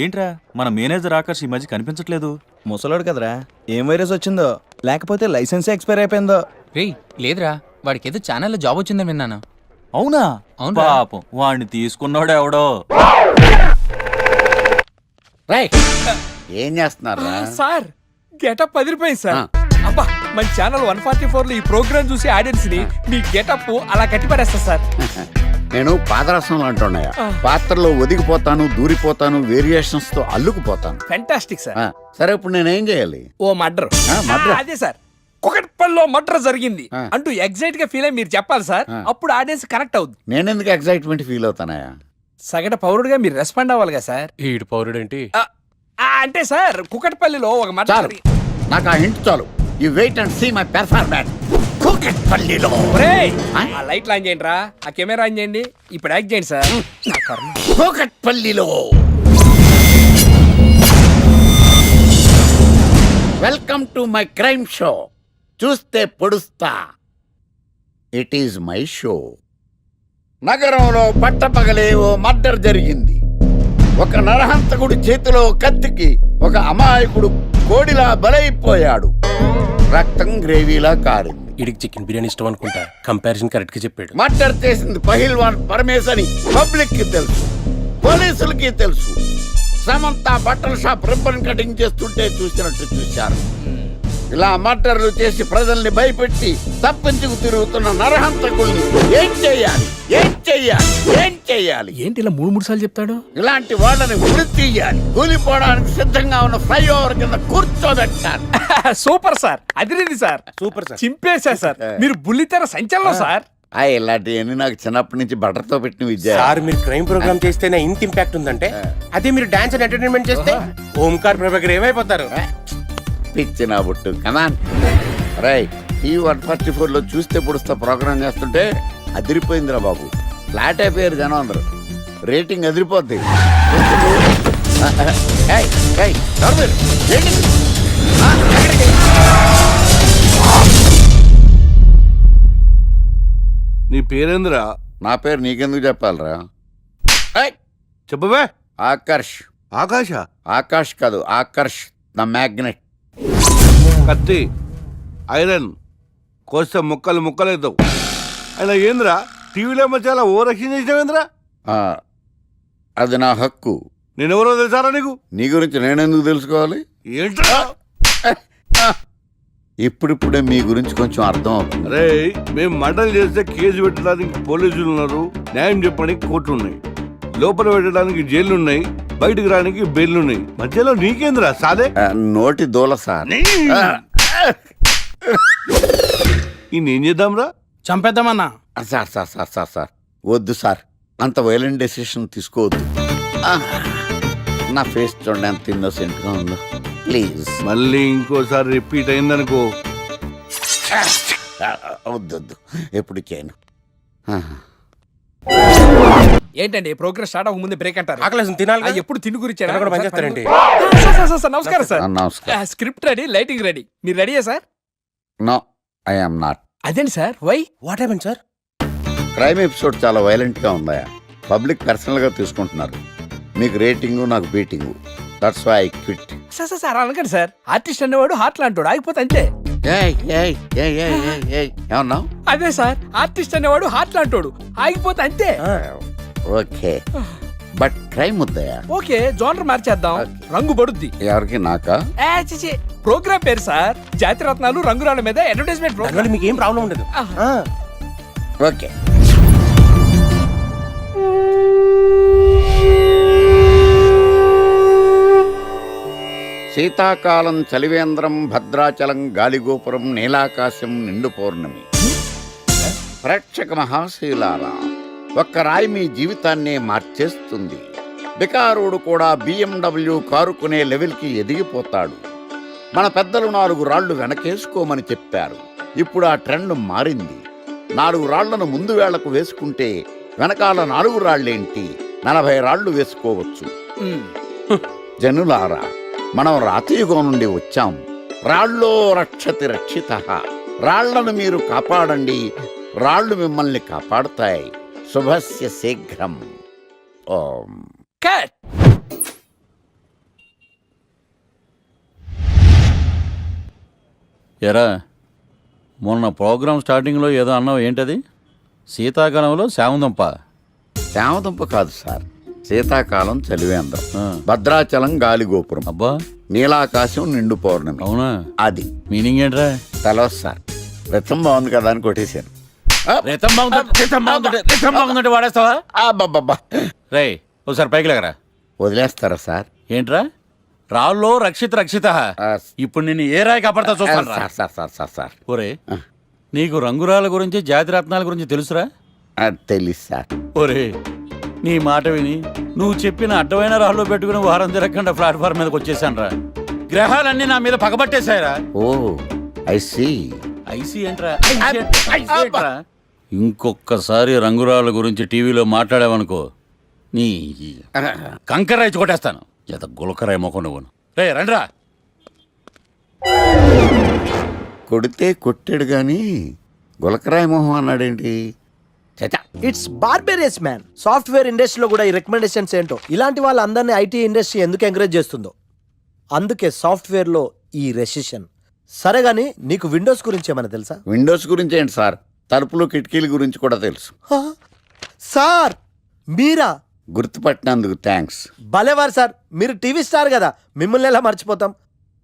ఏంట్రా మన మేనేజర్ ఆకర్ష్ ఈ మధ్య కనిపించట్లేదు? ముసలాడు కదరా, ఏం వైరస్ వచ్చిందో, లేకపోతే లైసెన్స్ ఎక్స్పైర్ అయిపోయిందో. రేయ్ లేదురా, వాడికి ఏదో ఛానల్లో జాబ్ వచ్చిందని విన్నాను. అవునా? అవును పాపం, వాడిని తీసుకున్నాడు ఎవడో. రైట్ ఏం చేస్తున్నారా సార్ గెటప్ అదిరిపోయింది సార్. అబ్బా మన ఛానల్ 144 లో ఈ ప్రోగ్రామ్ చూసి ఆడియన్స్ ని మీ గెటప్ అలా కట్టిపడేస్తా సార్. నేను పాదరసం అంటున్నాయా, పాత్రలో ఒదిగిపోతాను, దూరిపోతాను, వేరియేషన్స్ తో అల్లుకుపోతాను. Fantastic sir. సరే ఇప్పుడు నేనేం చేయాలి? ఓ మర్డర్. murder? అదే సార్, కుకట్పల్లిలో మర్డర్ జరిగింది అంటూ ఎగ్జైట్ గా ఫీల్ అయ్యి మీరు చెప్పాలి సార్. అప్పుడు ఆడియన్స్ కనెక్ట్ అవుద్ది. నేనెందుకు ఎక్సైట్మెంట్ ఫీల్ అవుతానయా? సగట పౌరుడుగా మీరు రెస్పాండ్ అవ్వాలి కదా సార్. ఈడు పౌరుడేంటి? అంటే సార్ కుకట్పల్లిలో ఒక మర్డర్ చాలు, నాకు ఆ హింట్ చాలు. You wait and see my performance. కుకట్పల్లిలో ఆ లైట్లు ఆన్ చేయండి రా, ఆ కెమెరా ఆన్ చేయండి, ఇప్పుడు యాక్ట్ చేయండి సార్. కుకట్పల్లిలో welcome to my crime show. చూస్తే పొడుస్తా, ఇట్ ఈజ్ మై షో. నగరంలో పట్టపగలే ఓ మర్డర్ జరిగింది. ఒక నరహంతకుడి చేతిలో కత్తికి ఒక అమాయకుడు కోడిలా బలైపోయాడు. రక్తం గ్రేవీలా కారింది. ఇడికి చికెన్ బిర్యానీ ఇష్టం అనుకుంటా, కంపారిజన్ కరెక్ట్ గా చెప్పాడు. మర్డర్ చేసింది పహిల్వాన్ పరమేశ్ అని పబ్లిక్ కి తెలుసు, పోలీసులకి తెలుసు. సమంత బట్టల షాప్ రిబ్బన్ కటింగ్ చేస్తుంటే చూసినట్టు చూశారు. ఇలా మర్డర్లు చేసి ప్రజల్ని భయపెట్టి తప్పించుకు తిరుగుతున్న నరహంతకుల్ని ఏం చెయ్యాలి, ఏం చెయ్యాలి, ఏం చెయ్యాలి? ఏంటి ఇలా 3 సార్లు చెప్తాడు? ఇలాంటి వాళ్ళని ఉరి తీయాలి. కూలిపోవడానికి సిద్ధంగా ఉన్న ఫ్లైఓవర్ కింద కూర్చోబెట్టాలి. సూపర్ సార్, అదిరింది సార్, సూపర్ సార్, చింపేశా సార్. మీరు బుల్లితెర సంచలనం సార్. ఇలాంటివన్నీ నాకు చిన్నప్పటి నుంచి బట్టర్తో పెట్టిన విద్య. సార్ మీరు క్రైమ్ ప్రోగ్రామ్ చేస్తేనే ఇంత ఇంపాక్ట్ ఉందంటే, అదే మీరు డాన్స్ అండ్ ఎంటర్టైన్మెంట్ చేస్తే ఓంకార్ ప్రభాకర్ ఏమైపోతారు? పిచ్చి నా బుట్టు కమాన్. రైట్, ఈ 144 లో చూస్తే పొడుస్తా ప్రోగ్రామ్ చేస్తుంటే అదిరిపోయిందిరా బాబు. ఫ్లాట్ అయిపోయారు జనం అందరూ. రేటింగ్ అదిరిపోద్ది. నీ పేరేందిరా? నా పేరు నీకెందుకు చెప్పాలరా? చెప్పవే. ఆకర్ష్. ఆకాశ? ఆకాష్ కాదు, ఆకర్ష్ ద మ్యాగ్నెట్. కత్తి, ఐరన్ కోస్తే ముక్కలు ముక్కలవుతావు. అయినా ఏంద్రా టీవీలో చాలా ఓ రక్షణ చేసినావేంద్రా? అది నా హక్కు. నేనెవరో తెలుసారా నీకు? నీ గురించి నేనెందుకు తెలుసుకోవాలి? ఏంట్రా? ఇప్పుడిప్పుడే మీ గురించి కొంచెం అర్థం అవుతుంది. అరే మేము మంటలు చేస్తే కేసు పెట్టడానికి పోలీసులు ఉన్నారు, న్యాయం చెప్పడానికి కోర్టులు ఉన్నాయి, లోపల పెట్టడానికి జైలు ఉన్నాయి, బయటకు రానికి బెయిల్ ఉన్నాయి. మధ్యలో నీకేంద్రా సాదే? నోటి దూల సార్. ఈయనేం చేద్దాంరా? చంపేద్దామన్నా. Sir sir sir sir sir వద్దు సార్, అంత వైలెంట్ డెసిషన్ తీసుకోవద్దు. నా ఫేస్ చూడండి ఎంత ఇన్నోసెంట్ గా ఉందో. ప్లీజ్ మళ్ళీ ఇంకోసారి రిపీట్ అయిందనుకో. వద్దొద్దు, ఎప్పుడు చేయను. ఏంటండి ప్రోగ్రెస్ స్టార్ట్ అవ్వక ముందే బ్రేక్ అంటారు? ఆకలేసం తినాలి. ఎప్పుడు తిని గురించి పనిచేస్తారండి. నమస్కారం సార్. నమస్కారం. స్క్రిప్ట్ రెడీ, లైటింగ్ రెడీ, మీరు రెడీయా sir? No, I am not. అదేంటి sir, why? What happen sir? Crime episode చాలా వైలెంట్ గా ఉందా? పబ్లిక్ పర్సనల్ గా తీసుకుంటున్నారు. మీకు రేటింగు, నాకు beating. That's why I quit. Sir sir sir అనకండి సార్. ఆర్టిస్ట్ అనేవాడు హార్ట్ లాంటోడు, ఆగిపోతే అంతే. ఏమన్నావు? అదే సార్, ఆర్టిస్ట్ అనేవాడు హార్ట్ లాంటోడు, ఆగిపోతే అంతే. ఓకే, బట్ క్రైమ్ వద్దయా? ఓకే, జోనర్ మార్చేద్దాం, రంగు పడుద్ది. ఎవరికి? నాకా? ప్రోగ్రామ్ పేరు సార్ జాతిరత్నాలు రంగురాళ్ళ మీద అడ్వర్టైజ్మెంట్ ప్రోగ్రామ్. మీకు ఏం ప్రాబ్లం ఉండదు. ఓకే. శీతాకాలం చలివేంద్రం, భద్రాచలం గాలిగోపురం, నీలాకాశం, నిండు పౌర్ణమి. ప్రేక్షక మహాశీలారా, ఒక్క రాయి మీ జీవితాన్నే మార్చేస్తుంది. బికారుడు కూడా BMW కారు కొనే లెవెల్కి ఎదిగిపోతాడు. మన పెద్దలు 4 రాళ్లు వెనకేసుకోమని చెప్పారు. ఇప్పుడు ఆ ట్రెండ్ మారింది. 4 రాళ్లను ముందు వేళ్లకు వేసుకుంటే వెనకాల 4 రాళ్లేంటి 40 రాళ్లు వేసుకోవచ్చు. జనులారా, మనం రాతియుగం నుండి వచ్చాం. రాళ్ళో రక్షతి రక్షితః. రాళ్లను మీరు కాపాడండి, రాళ్లు మిమ్మల్ని కాపాడుతాయి. శుభస్య శీఘ్రం. ఓం. కట్. ఎరా, మొన్న ప్రోగ్రామ్ స్టార్టింగ్లో ఏదో అన్నావు, ఏంటది? శీతాకాలంలో శామదుంప. శామదుంప కాదు సార్, శీతాకాలం చలివేంద్రం, భద్రాచలం గాలి గోపురం, అబ్బా నీలాకాశం నిండు పౌర్ణమి. అవునా? అది మీనింగ్ ఏంట్రా? తెలవదు సార్. రతం బాగుంది కదా అని కొట్టేశాను. బాగుందంటే వాడేస్తావా? అబ్బబ్బబ్బా. రే ఒకసారి పైకి లేకరా. వదిలేస్తారా సార్? ఏంట్రా రాళ్ళో రక్షిత ఇప్పుడు నేను ఏ రాయి కాపాడతా చూస్తాను. Sir sir sir sir sir ఒరే నీకు రంగురాల గురించి జాతి రత్నాల గురించి తెలుసురా? తెలీదు సార్. ఒరే నీ మాట విని నువ్వు చెప్పిన అడ్డమైన రాళ్ళు పెట్టుకుని వారం తిరగకుండా ప్లాట్ఫామ్ మీదకి వచ్చేసాను రా. గ్రహాలన్నీ నా మీద పగబట్టేశాయరా. ఓ ఐ సీ. ఐసీ ఏంట్రా? ఇంకొక్కసారి రంగురాళ్ళ గురించి టీవీలో మాట్లాడావనుకో నీ కంకర్రాయి కొట్టేస్తాను. జత గులకరాయి మొక్క నువ్వు. రే రండ్రా. కొడితే కొట్టాడు గాని గులకరాయ మొహం అన్నాడేంటి? It's barbarous man. సాఫ్ట్వేర్ ఇండస్ట్రీలో కూడా ఈ రికమెండేషన్స్ ఏంటో, ఇలాంటి వాళ్ళందరినీ ఐటీ ఇండస్ట్రీ ఎందుకు ఎంకరేజ్ చేస్తుందో. అందుకే సాఫ్ట్వేర్లో ఈ రెసిషన్. సరే గానీ నీకు విండోస్ గురించి ఏమైనా తెలుసా? విండోస్ గురించి ఏంటి సార్, తలుపులు కిటికీల గురించి కూడా తెలుసు. సార్ మీరా? గుర్తుపట్టినందుకు థ్యాంక్స్. భలేవారు సార్, మీరు టీవీ స్టార్ కదా, మిమ్మల్ని ఎలా మర్చిపోతాం.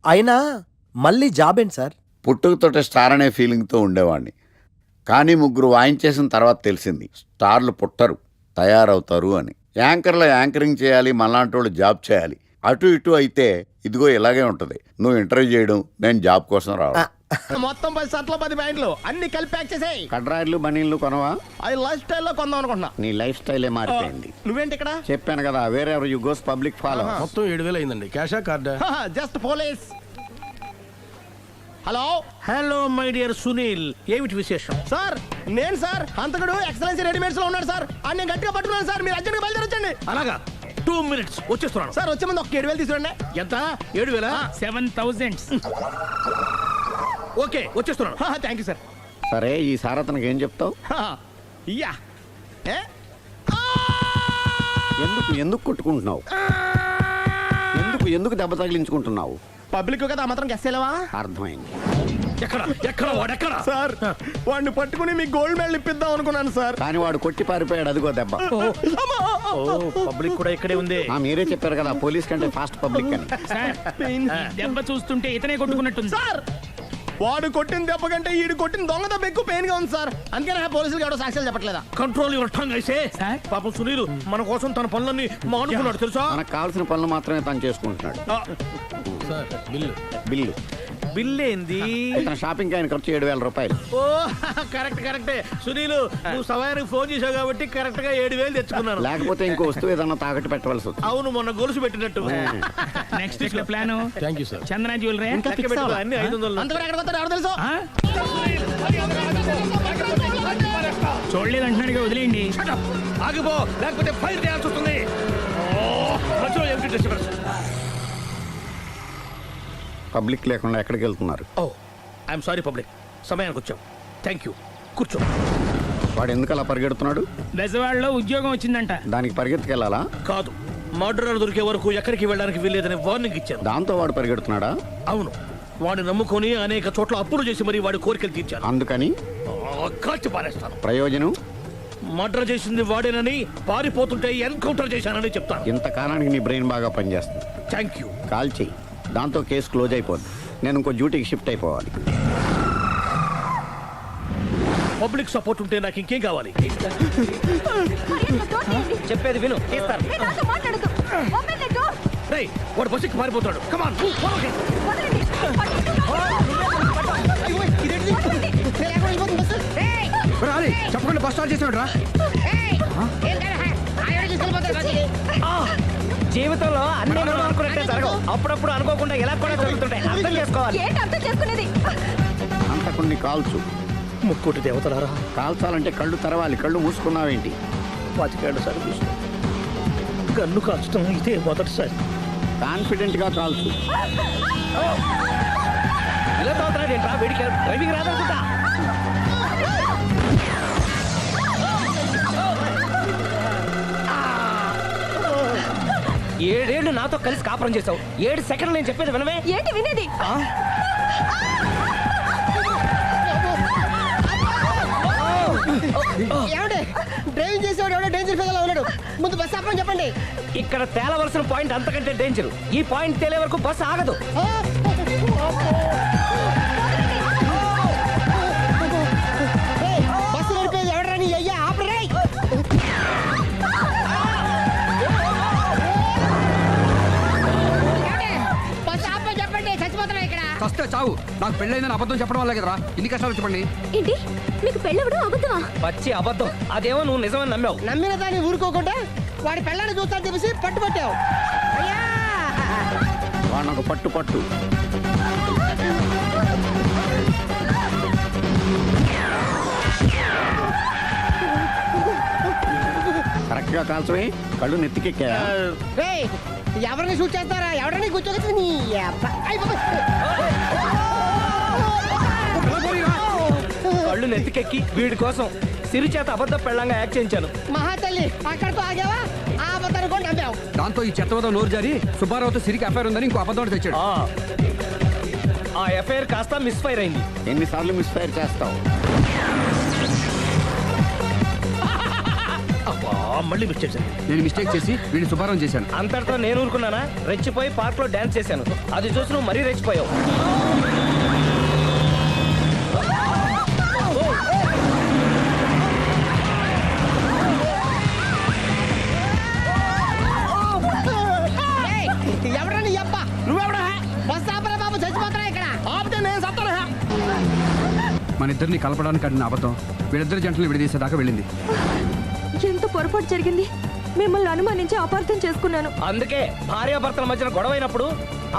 అయినా మళ్ళీ జాబ్ ఏంటి సార్? పుట్టుకతోటే స్టార్ అనే ఫీలింగ్తో ఉండేవాడిని. కానీ ముగ్గురు వాయించేసిన తర్వాత తెలిసింది స్టార్లు పుట్టరు, తయారవుతారు అని. యాంకర్లో యాంకరింగ్ చేయాలి, మళ్ళాంటి వాళ్ళు జాబ్ చేయాలి. అటు ఇటు అయితే ఇదిగో ఇలాగే ఉంటుంది. నువ్వు ఇంటర్వ్యూ చేయడం, నేను జాబ్ కోసం రావడం. మొత్తం 10 షర్ట్లు 10 ప్యాంట్లు అన్ని కలిపి ప్యాక్ చేసేయ్. కడ్రాయిలు బనీళ్ళు కొనవా? అవి లైఫ్ స్టైల్లో కొందాం అనుకుంటున్నా. నీ లైఫ్ స్టైలే మారిపోయింది. నువ్వేంటి ఇక్కడ? చెప్పాను కదా, వేరే ఎవరు యు గోస్ పబ్లిక్ ఫాలో. మొత్తం 7,000 అయిందండి. క్యాషా కార్డా? Just police. Hello hello my dear Sunil, ఏమిటి విశేషం? సార్ నేను సార్ అంతకుడు ఎక్సలెన్సీ రెడీమేడ్స్ లో ఉన్నాడు సార్. అని నేను గట్టిగా పట్టుకున్నాను సార్. మీరు అర్జెంట్గా బయలుదేరొచ్చండి. అలాగా 2 minutes వచ్చేస్తున్నాను సార్. వచ్చే ముందు ఒక 7,000 తీసుకురండి. ఎంత? 7,000? 7,000. ఓకే వచ్చేస్తున్నాను. Thank you sir. సరే ఈ సార్ అతనికి ఏం చెప్తావు? యా ఎందుకు ఎందుకు కొట్టుకుంటున్నావు? ఎందుకు దెబ్బ తగిలించుకుంటున్నావు? పబ్లిక్ కదా మాత్రం గెస్సేలేవా? అర్థమైంది. ఎక్కడ వాడెక్కడ? సార్ వాడిని పట్టుకుని మీ గోల్డ్ మెడల్ ఇప్పిద్దాం అనుకున్నాను సార్. కానీ వాడు కొట్టి పారిపోయాడు. అదిగో దెబ్బ. పబ్లిక్ కూడా ఇక్కడే ఉంది. మీరే చెప్పారు కదా పోలీస్ కంటే ఫాస్ట్ పబ్లిక్ అని. దెబ్బ చూస్తుంటే ఇతనే కొట్టుకున్నట్టుంది సార్. వాడు కొట్టిన దెబ్బ కంటే ఈడు కొట్టిన దొంగ దెబ్బ ఎక్కువ పెయిన్ గా ఉంది సార్. అందుకనే పోలీసులు ఎవడో సాక్ష్యాలు చెప్పట్లేదా? కంట్రోల్ యువర్ టంగ్ అయితే. పాపం సునీల్ మన కోసం తన పనులన్నీ మానుకున్నాడు తెలుసా? మనకు కావాల్సిన పనులు మాత్రమే తను చేసుకుంటున్నాడు. బిల్లు బిల్ ఏంది? షాపింగ్ ఆయన ఖర్చు 7,000 రూపాయలు. ఓ కరెక్టే సునీల్, నువ్వు సమయానికి ఫోన్ చేసావు కాబట్టి కరెక్ట్ గా 7,000 తెచ్చుకున్నాను. లేకపోతే ఇంకో వస్తువు ఏదన్నా తాకట్టు పెట్టవలసి వస్తుంది. అవును మొన్న గొలుసు పెట్టినట్టు. నెక్స్ట్ వీక్ లో plan. Thank you sir. Chandana jewellery అన్ని 500. అంతవరకు ఎక్కడ పోతారు ఎవరు తెలుసు? చూడలేదు అంటున్నాడు, వదిలేయండి. ఆగిపో లేకపోతే ఫైర్ చేయాల్సి వస్తుంది. పబ్లిక్ లేకుండా ఎక్కడికి వెళ్తున్నారు? ఓ ఐఎమ్ సారీ పబ్లిక్, సమయానికి వచ్చాం. Thank you. కూర్చో. వాడు ఎందుకు అలా పరిగెడుతున్నాడు? బెజవాడలో ఉద్యోగం వచ్చిందంట. దానికి పరిగెత్తుకెళ్ళాలా? కాదు, మర్డరర్ దొరికే వరకు ఎక్కడికి వెళ్ళడానికి వీల్లేదని వార్నింగ్ ఇచ్చాను. దాంతో వాడు పరిగెడుతున్నాడా? అవును, వాడిని నమ్ముకొని అనేక చోట్ల అప్పులు చేసి మరి వాడి కోరికలు తీర్చాను. అందుకని కాల్చి పారేస్తాను. ప్రయోజనం? మర్డర్ చేసింది వాడేనని, పారిపోతుంటే ఎన్కౌంటర్ చేశానని చెప్తాను. ఇంతకాలానికి నీ బ్రెయిన్ బాగా పనిచేస్తుంది. Thank you. కాల్ చెయ్యి, దాంతో కేసు క్లోజ్ అయిపోద్ది. నేను ఇంకో డ్యూటీకి షిఫ్ట్ అయిపోవాలి. పబ్లిక్ సపోర్ట్ ఉంటే నాకు ఇంకేం కావాలి? చెప్పేది విను. రేయ్, వాడు బస్సుకి పారిపోతాడు. కమాన్ చెప్పకుండా బస్ స్టార్ట్ చేసాడు రా. జీవితంలో అన్ని మనం అనుకున్నట్టే జరగవు. అప్పుడప్పుడు అనుకోకుండా ఎలా కూడా జరుగుతుంటాయి. అర్థం చేసుకోవాలి. అంతకుని కాల్చు. ముక్కోటి దేవతలారా, కాల్చాలంటే కళ్ళు తెరవాలి. కళ్ళు మూసుకున్నావేంటి? 25 ఏళ్ల సర్వీస్, గన్ను కాల్చడం ఇదే మొదటిసారి. కాన్ఫిడెంట్ గా కాల్చు. ఇలా తోతున్నాడు ఏంట్రా? వీడికి డ్రైవింగ్ రాదనుకుంటా. ఏడేళ్ళు నాతో కలిసి కాపురం చేసావు. 7 సెకండ్లు నేను చెప్పేది వినవే. ఏంటి వినేది? డ్రైవింగ్ చేసేవాడు ఎవడో డేంజర్ ఫిగర్లో ఉన్నాడు. ముందు బస్ ఆపమని చెప్పండి. ఇక్కడ తేలవలసిన పాయింట్ అంతకంటే డేంజర్. ఈ పాయింట్ తేలే వరకు బస్సు ఆగదు. బస్సు నడిపేది ఎవడని అయ్యా ఆపరే. బస్సు ఆపమని చెప్పండి, చచ్చిపోతున్నా ఇక్కడ. ఫస్ట్ చావు. నాకు పెళ్ళైందని అబద్ధం చెప్పడం వల్ల కదరా ఇన్ని కష్టాలు చెప్పండి. ఏంటి మీకు పెళ్ళవడం అబద్ధమా? పచ్చి అబద్ధం. అదేమో నువ్వు నిజమని నమ్మావు. నమ్మిన దాన్ని ఊరుకోకుండా వాడి పెళ్ళాన్ని చూస్తాను చెప్పేసి పట్టుబట్టావు. అయ్యా వాడినొక పట్టు పట్టు. కరెక్ట్ గా కాల్చవే, కళ్ళు నెత్తికెక్కా. రేయ్, ఎవరిని షూట్ చేస్తారా? ఎవరిని కూర్చోగచ్చు నీ అబ్బా. అయ్ బాబోయ్. కళ్ళు నెత్తికెక్కి వీడి కోసం సిరి చేత అబద్ధ పెళ్ళంగా యాక్ట్ చేయించాను. మహాతల్లి అక్కడితో ఆగావా? ఆ అబద్ధాన్ని కూడా నమ్మావు. దాంతో ఈ చెత్తవదో నోరు జారి సుబ్బారావుతో సిరికి అఫైర్ ఉందని ఇంకో అబద్ధం తెచ్చాడు. ఆ ఎఫ్ఐఆర్ కాస్త మిస్ఫైర్ అయింది. ఎన్నిసార్లు మిస్ఫైర్ చేస్తావు? మళ్ళీ మిస్టేక్. నేను మిస్టేక్ చేసి వీడిని సుబ్బారావు చేశాను. అంతటితో నేను ఊరుకున్నానా? రెచ్చిపోయి పార్క్ లో డాన్స్ చేశాను. అది చూసి నువ్వు మరీ రెచ్చిపోయావు. ఎవరని అబ్బా? నువ్వెవడా? బస్ ఆపరా బాబు, చచ్చిపోతున్నా ఇక్కడ. ఆపితే నేను సత్తానా? మన ఇద్దరిని కలపడానికి ఆడిన అబద్ధం వీళ్ళిద్దరి జంటలు విడదీసేదాకా వెళ్ళింది. ఎంత పొరపాటు జరిగింది. మిమ్మల్ని అనుమానించి అపార్థం చేసుకున్నాను. అందుకే భార్యాభర్తల మధ్యన గొడవైనప్పుడు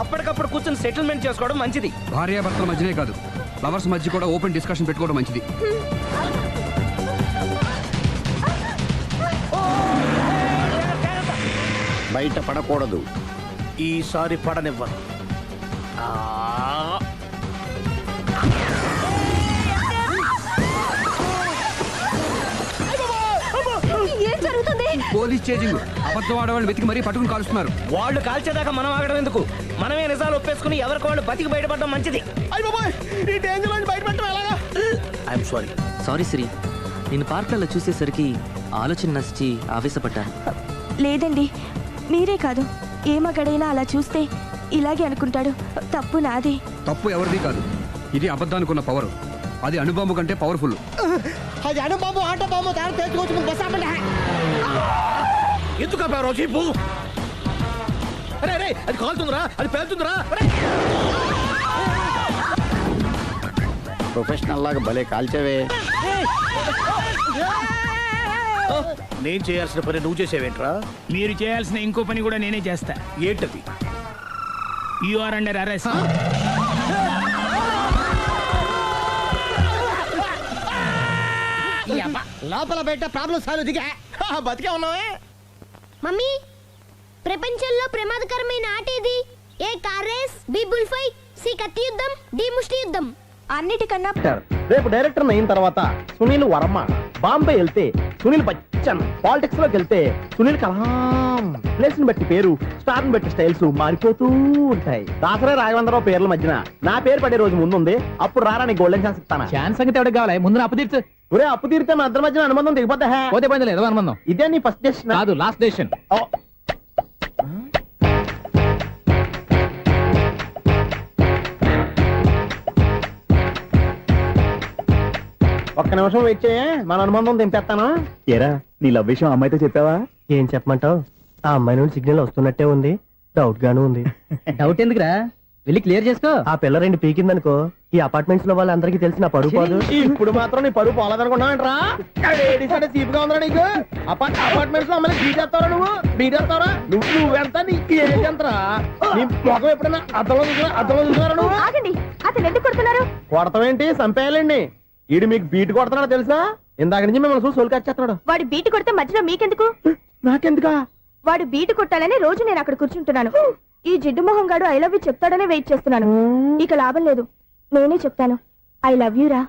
అప్పటికప్పుడు కూర్చొని సెటిల్మెంట్ చేసుకోవడం మంచిది. భార్యాభర్తల మధ్యనే కాదు, లవర్స్ మధ్య కూడా ఓపెన్ డిస్కషన్ పెట్టుకోవడం మంచిది. బయట పడకూడదు. ఈసారి పడనివ్వను. ఏం జరుగుతుంది? Police chasing. అబద్ధం ఆడవాళ్ళు వెతికి మరీ పట్టుకుని కాలుస్తున్నారు. వాళ్ళు కాల్చేదాకా మనం ఆగడం ఎందుకు? మనమే నిజాలు ఒప్పేసుకుని ఎవరికి వాళ్ళు బతికి బయటపడడం మంచిది. ఈ డేంజర్ నుంచి బయటపడటం ఎలాగా? I'm sorry. సారీ సిరి, నేను పార్కులలో చూసేసరికి ఆలోచన నచ్చి ఆవేశపడ్డాను. లేదండి, మీరే కాదు, ఏ మగాడైనా అలా చూస్తే ఇలాగే అనుకుంటాడు. తప్పు నాదే. తప్పు ఎవరిది కాదు. ఇది అబద్ధానికి ఉన్న పవర్. అది అణుబాంబు కంటే పవర్ఫుల్. అది అణుబాంబు, ఆటో బాంబు తయారు తెచ్చుకోవచ్చు. బస్ ఆపండి. ఎందుకు ఆపావు చీపు? అరే అది కాలుతుందిరా, అది పేలుతుందిరా. ప్రొఫెషనల్ లాగా భలే కాల్చవే. నేను చేయాల్సిన పని నువ్వు చేసేవేంట్రా? మీరు చేయాల్సిన ఇంకో పని కూడా నేనే చేస్తా. ఏంటది? You are under arrest. లోపల బయట ప్రాబ్లం సాల్వ్ దిగా బతికే ఉన్నావే. మమ్మీ, ప్రపంచంలో ప్రమాదకరమైన ఆట ఏది? A car race, B bull fight, C కత్తి యుద్ధం, డి ముష్టి యుద్ధం. అన్నిటికన్నా రేపు డైరెక్టర్ అయిన తర్వాత సునీల్ వర్మ, బాంబే వెళ్తే సునీల్ బచ్చన్, పాలిటిక్స్ లోకి వెళ్తే సునీల్ కలాం. ప్లేస్ ని బట్టి పేరు, స్టార్ ని బట్టి స్టైల్స్ మారిపోతూ ఉంటాయి. దాసరే రాఘవేంద్రరావు పేర్ల మధ్యన నా పేరు పడే రోజు ముందుంది. అప్పుడు రారా నీ గోల్డెన్ ఛాన్స్ ఇస్తాను. ఛాన్స్ సంగతి ఎవరికి కావాలి? ముందు అప్పు తీర్చు. ఒరే అప్పు తీరితే మా ఇద్దరి మధ్యన అనుబంధం దిగిపోతా. పోతే పోయింది లేదు అనుబంధం. ఇదే నీ ఫస్ట్ డెస్టినేషన్ కాదు, లాస్ట్ డెసిషన్. ఒక్క నిమిషం వెయిట్ చేయ, మన అనుబంధం దింపేస్తాను. ఏరా నీ లవ్ విషయం అమ్మాయితో చెప్పావా? ఏం చెప్పమంటావు? ఆ అమ్మాయి నుండి సిగ్నల్ వస్తున్నట్టే ఉంది, డౌట్ గాను ఉంది. డౌట్ ఎందుకురా, వెళ్ళి క్లియర్ చేసుకో. ఆ పిల్ల రెండు పీకిందనుకో, ఈ అపార్ట్మెంట్స్ లో వాళ్ళందరికీ తెలిసిన పరువు పోదు. ఇప్పుడు మాత్రం నీ పరువు పోలేదనుకున్నావేంట్రా? సీపుగా ఉందా నీకు? అపార్ట్మెంట్స్ లో అమ్మాయి బీటేస్తావరా? బీటేస్తావరా? నువ్వెంత నీకు ఏంటంతరా? నీ ముఖం ఎప్పుడైనా అర్థంలో చూసారా నువ్వు? ఆగండి, అతను ఎందుకు కొడుతున్నారు? కొడతావేంటి? చంపేయాలండి. ఈడు మీకు బీట్ కొడుతున్నాడు తెలుసా? ఇందాక నుంచి మిమ్మల్ని చూసి సోల్కొచ్చేస్తున్నాడు. వాడు బీటు కొడితే మధ్యలో మీకెందుకు? నాకెందుకా? వాడు బీటు కొట్టాలని రోజు నేను అక్కడ కూర్చుంటున్నాను. ఈ జిడ్డు మొహం గాడు ఐ లవ్ యూ చెప్తాడనే వెయిట్ చేస్తున్నాను. ఇక లాభం లేదు, నేనే చెప్తాను. ఐ లవ్ యూ రా.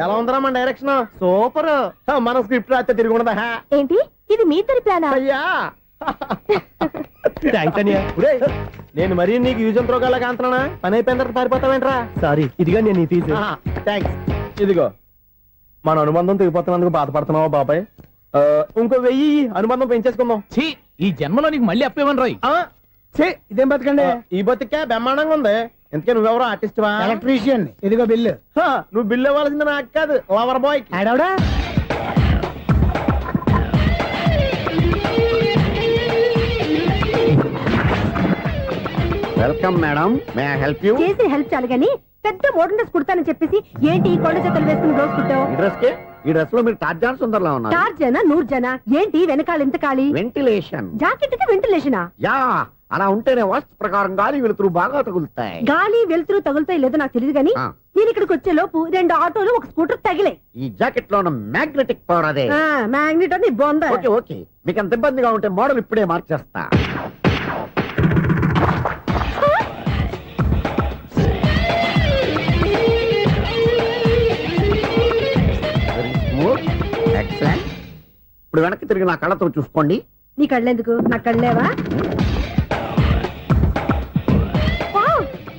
ఎలా ఉందరా మన డైరెక్షన్? సూపర్. మన స్క్రిప్ట్ రాస్తే తిరిగి ఉండదా? ఏంటి ఇది మీ ఇద్దరి ప్లానా? అయ్యా నేను మరీ నీకు యూజ్ అంత రోగాల కాంతనా? పని అయిపోయిన తర్వాత పారిపోతావేంట్రా? సారీ, ఇదిగా నేను థ్యాంక్స్. ఇదిగో మన అనుబంధం తెగిపోతున్నందుకు బాధపడుతున్నావా బాబాయ్? ఇంకో 1000 అనుబంధం పెంచేసుకుందాం. ఈ జన్మలో నీకు మళ్ళీ అప్పేమని రాయి. ఇదేం బతకండి. ఈ బతికే బ్రహ్మాండంగా ఉంది. ఎందుకే నువ్వెవరో ఆర్టిస్ట్ వా? ఎలక్ట్రీషియన్. ఇదిగో బిల్లు. నువ్వు బిల్లు ఇవ్వాల్సింది నాకు కాదు, లవర్ బాయ్. ఆడవడా welcome madam, may I help you? చేసి హెల్ప్ చాలు గాని పెద్ద మోడల్ డ్రెస్ కుడతానని చెప్పేసి ఏంటి ఈ కొండ జతలు వేసుకుని బ్లౌజ్ కుట్టావు? ఈ డ్రెస్ లో మీరు టార్జాన్ సుందర్లా ఉన్నారు. 4 జన 100 జన ఏంటి వెనకాల ఇంత ఖాళీ? వెంటిలేషన్. జాకెట్ కి వెంటిలేషనా? యా, అలా ఉంటేనే వాస్తు ప్రకారం గాలి వెలుతురు బాగా తగులుతాయి. గాలి వెలుతురు తగులుతాయి లేదో నాకు తెలియదు గాని నేను ఇక్కడికి వచ్చే లోపు 2 ఆటోలు 1 స్కూటర్ తగిలాయి. ఈ జాకెట్ లో ఉన్న మ్యాగ్నెటిక్ పవర్ అదే. మ్యాగ్నెట్ అని బొంద. ఓకే ఓకే, మీకు అంత ఇబ్బందిగా ఉంటే మోడల్ ఇప్పుడే మార్చేస్తా. ఎక్సలెంట్. ఇప్పుడు వెనక్కి తిరిగి నా కళ్ళతో చూసుకోండి. నీ కళ్ళెందుకు? నా కళ్ళేవా?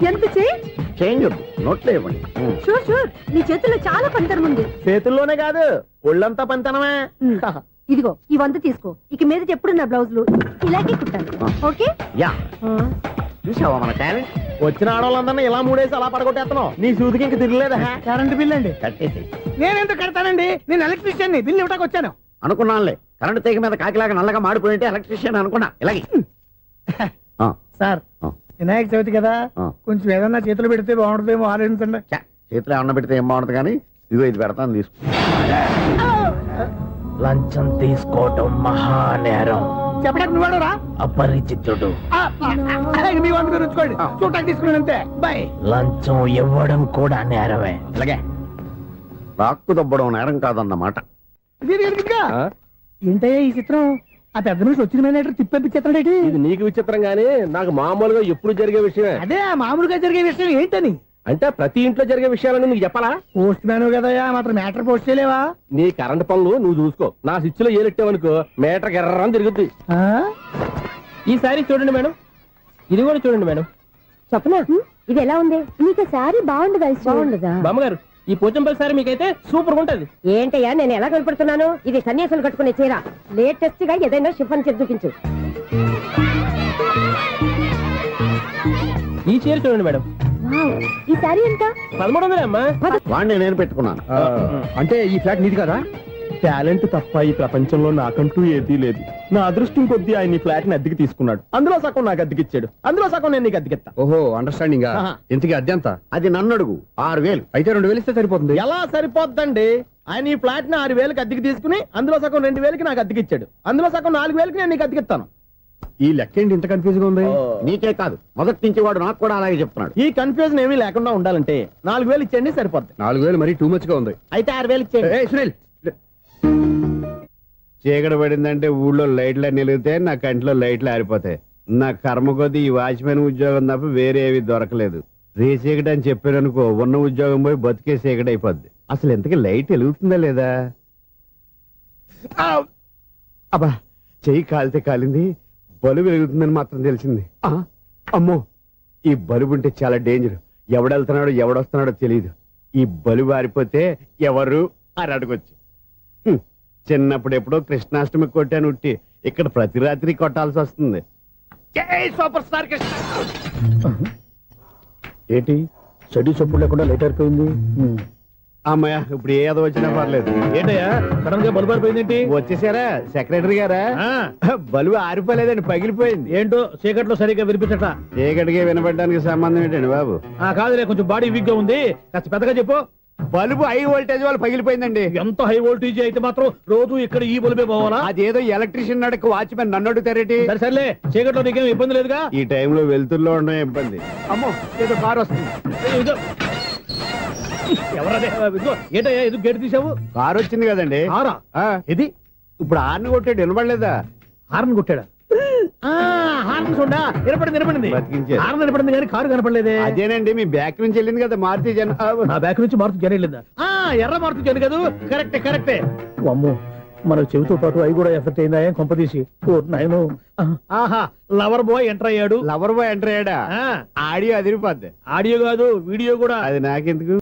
ఎంత చేంజ్ వద్దు, నోట్లో ఇవ్వండి. షూర్ షూర్, నీ చేతుల్లో చాలా పంతరం ఉంది. చేతుల్లోనే కాదు, ఒళ్ళంతా పంతనమే. ఇదిగో ఈ 100 తీసుకో. ఇక మీద ఎప్పుడు నా బ్లౌజులు ఇలాగే కుట్టాను. ఓకే? యా, చూసావా మన టాలెంట్? వచ్చిన ఆడవాళ్ళందరినీ ఇలా మూడేసి అలా పడగొట్టేస్తున్నావు. నీ సూదికి ఇంక తిరగలేదా? కరెంట్ బిల్ అండి. కట్టేసి. నేనెందుకు కడతానండి? నేను ఎలక్ట్రీషియన్ ని. బిల్లు ఇవ్వడానికి వచ్చాను. అనుకున్నానులే, కరెంట్ తీగ మీద కాకిలాగా నల్లగా మాడిపోయింటే ఎలక్ట్రీషియన్ అనుకున్నా. ఇలాగే సార్, వినాయక చవితి కదా, కొంచెం ఏదన్నా చేతులు పెడితే బాగుంటుందేమో ఆలోచించండి. చేతిలో ఏమన్నా పెడితే ఏం బాగుంటుంది కానీ ఇదిగో ఇది పెడతాను, తీసుకో. లంచం తీసుకోవటం మహానేరం. చెప్పడానికి నువ్వాడురా? అపరిచితుడు. మీ వంద మీరు ఉంచుకోండి, చూడటానికి తీసుకున్నాను అంతే. బాయ్. లంచం ఇవ్వడం కూడా నేరమే. ఇలాగే రాక్కు దబ్బడం నేరం కాదన్నమాట. ఏంటయ్యా ఈ చిత్రం? ఆ పెద్ద నుంచి వచ్చిన మేనేటర్ తిప్పించేస్తాడేటి? ఇది నీకు విచిత్రం గానీ నాకు మామూలుగా ఎప్పుడు జరిగే విషయమే. అదే మామూలుగా జరిగే విషయం ఏంటని? అంటే ప్రతి ఇంట్లో జరిగే విషయాలని నీకు చెప్పాలా? పోస్ట్ మ్యాన్ కదయ్యా, మాత్రం మ్యాటర్ పోస్ట్ చేయలేవా? నీ కరెంట్ పనులు నువ్వు చూసుకో. నా స్విచ్ లో ఏలెట్టావనుకో మీటర్ ఎర్రని తిరుగుద్ది. ఈసారి చూడండి మేడం, ఇది కూడా చూడండి మేడం. చెప్పనా? ఇది ఎలా ఉంది? నీకు సారీ బాగుండదా? బాగుండదా? బామ్మగారు, ఈ పోచంపల్లి సారీ మీకైతే సూపర్ ఉంటది. ఏంటయ్యా నేను ఎలా కనపడుతున్నాను? ఇది సన్యాసులు కట్టుకునే చీర. లేటెస్ట్ గా ఏదైనా షిఫన్ చేసి చూపించు. ఈ చీర చూడండి మేడం. ఈ సారీ ఎంత? 1300 అమ్మా. వాడిని నేను పెట్టుకున్నాను. అంటే ఈ ఫ్లాట్ నీది కదా? టాలెంట్ తప్ప ఈ ప్రపంచంలో నాకంటూ ఏదీ లేదు. నా అదృష్టం కొద్దీ ఆయన ఈ ఫ్లాట్ ని అద్దెకి తీసుకున్నాడు. అందులో సగం నాకు అద్దెకిచ్చాడు, అందులో సగం నేను నీకు అద్దెకిస్తా. ఓహో, అండర్స్టాండింగ్. ఇంతకీ అద్దె ఎంత? అది నన్ను అడుగు. 6000. అయితే 2000 ఇస్తే సరిపోతుంది. ఎలా సరిపోద్దండి? ఆయన ఈ ఫ్లాట్ ని 6000కి అద్దెకి తీసుకుని అందులో సగం 2000కి నాకు అద్దెకిచ్చాడు, అందులో సగం 4000కి నేను నీకు అద్దెకిస్తాను. ఈ లెక్క ఏంటి ఇంత కన్ఫ్యూజ్ గా ఉంది? నీకే కాదు, మొదటి నుంచి వాడు నాకు కూడా అలాగే చెప్తున్నాడు. ఈ కన్ఫ్యూజన్ ఏమీ లేకుండా ఉండాలంటే 4000 ఇచ్చేయండి, సరిపోద్ది. 4000 మరీ టూ మచ్ గా ఉంది. అయితే 6000 ఇచ్చేయండి. సునీల్, చీకటి పడిందంటే ఊళ్ళో లైట్లు అన్ని వెలిగితే నా కంటిలో లైట్లు ఆరిపోతాయి. నా కర్మ కొద్దీ ఈ వాచ్మెన్ ఉద్యోగం తప్ప వేరే ఏవి దొరకలేదు. రే చీకటి అని చెప్పారనుకో, ఉన్న ఉద్యోగం పోయి బతికే చీకటి అయిపోద్ది. అసలు ఎంతకీ లైట్ వెలుగుతుందా లేదా? అబ్బా, చెయ్యి కాలితే కాలింది, బలుబు వెలుగుతుందని మాత్రం తెలిసింది. అమ్మో, ఈ బలుబు ఉంటే చాలా డేంజర్. ఎవడెళ్తున్నాడో ఎవడొస్తున్నాడో తెలియదు. ఈ బలుబు ఆరిపోతే ఎవరు అని అడగొచ్చు. చిన్నప్పుడు ఎప్పుడో కృష్ణాష్టమి కొట్టాను ఉట్టి, ఇక్కడ ప్రతి రాత్రి కొట్టాల్సి వస్తుంది. Super star Krishna. ఏంటి చెడు చెప్పుడు లేకుండా లేట్ అయిపోయింది? అమ్మయ్య, ఇప్పుడు ఏదో వచ్చినా పర్లేదు. ఏంటయ్యా సడన్ గా బల్బు అయిపోయింది? వచ్చేసారా సెక్రటరీ గారా? బలుబు ఆరిపోలేదండి, పగిలిపోయింది. ఏంటో చీకట్లో సరిగ్గా వినిపించట. చీకటికి వినపడడానికి సంబంధం ఏంటండి బాబు? కాదులే, కొంచెం బాడీ వీక్ గా ఉంది, కాస్త పెద్దగా చెప్పు. బల్బు హై వోల్టేజ్ వాళ్ళు పగిలిపోయిందండి. ఎంత హై వోల్టేజ్ అయితే మాత్రం రోజు ఇక్కడ ఈ బల్బే పోవాలా? అదేదో ఎలక్ట్రీషియన్ నడక వాచ్మెన్ నన్ను అడుగుతారేటి? సర్లే, చీకట్లో నీకేం ఇబ్బంది లేదుగా? ఈ టైంలో వెళ్తుల్లో ఉండడం ఇబ్బంది. అమ్మో, ఏదో కారు వస్తుంది. ఎవరదే? ఏంటయ్యా ఎందుకు గేటు తీసావు? కారు వచ్చింది కదండి. ఇది ఇప్పుడు హార్న్ కొట్టాడు, వినపడలేదా? హార్న్ కొట్టాడా? హార్న్ చూడా వినపడింది. బతికించే. హార్న్ వినపడింది కానీ కారు కనపడలేదే. అదేనండి, మీ బ్యాక్ నుంచి వెళ్ళింది కదా మారుతి జన. నా బ్యాక్ నుంచి మారుతి జన వెళ్ళిందా? ఎర్ర మారుతి జన కదా? కరెక్టే. అమ్మో, మన చెవితో పాటు అవి కూడా ఎఫెక్ట్ అయిందా? ఏం కొంపదీసి? ఆహా, లవర్ బాయ్ ఎంటర్ అయ్యాడు. లవర్ బాయ్ ఎంటర్ అయ్యాడా? ఆడియో అదిరిపోద్ది. ఆడియో కాదు, వీడియో కూడా. అది నాకెందుకు?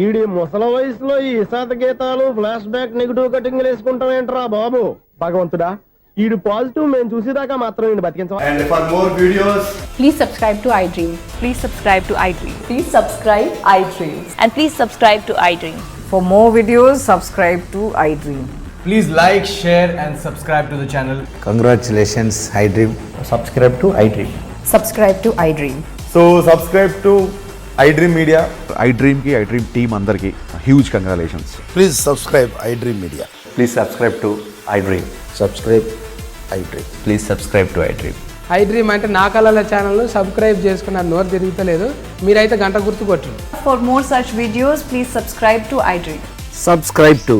ఈడి ముసల వయసులో ఈ ఇసాత గీతాలు ఫ్లాష్ బ్యాక్ నెగిటివ్ కటింగ్ వేసుకుంటాం ఏంట్రా బాబు భగవంతుడా ఈడు పాజిటివ్ మేము చూసేదాకా మాత్రం ఈయన బతికించవా. And for more videos, please subscribe to iDream. Please subscribe to iDream. Please subscribe iDream. And please subscribe to iDream. For more videos, subscribe to iDream. please like, share and subscribe to the channel. Congratulations I dream. Subscribe to I dream. Subscribe to iDream. So subscribe to iDream Media. iDream ki iDream team andarki huge congratulations. Please subscribe I dream media. Please subscribe to iDream. Subscribe I dream. Please subscribe to iDream. iDream అంటే నా కళల ఛానల్ సబ్స్క్రైబ్ చేసుకున్న నోరు తిరుగుతలేదు, మీరైతే గంట గుర్తు కొట్టరు. For more such videos, please subscribe to iDream. Subscribe to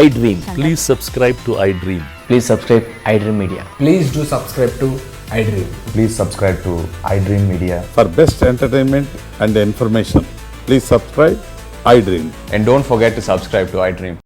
iDream. Please subscribe to iDream. Please subscribe iDream Media. Please do subscribe to I dream. Please subscribe to iDream Media. For best entertainment and information, please subscribe iDream. And don't forget to subscribe to iDream.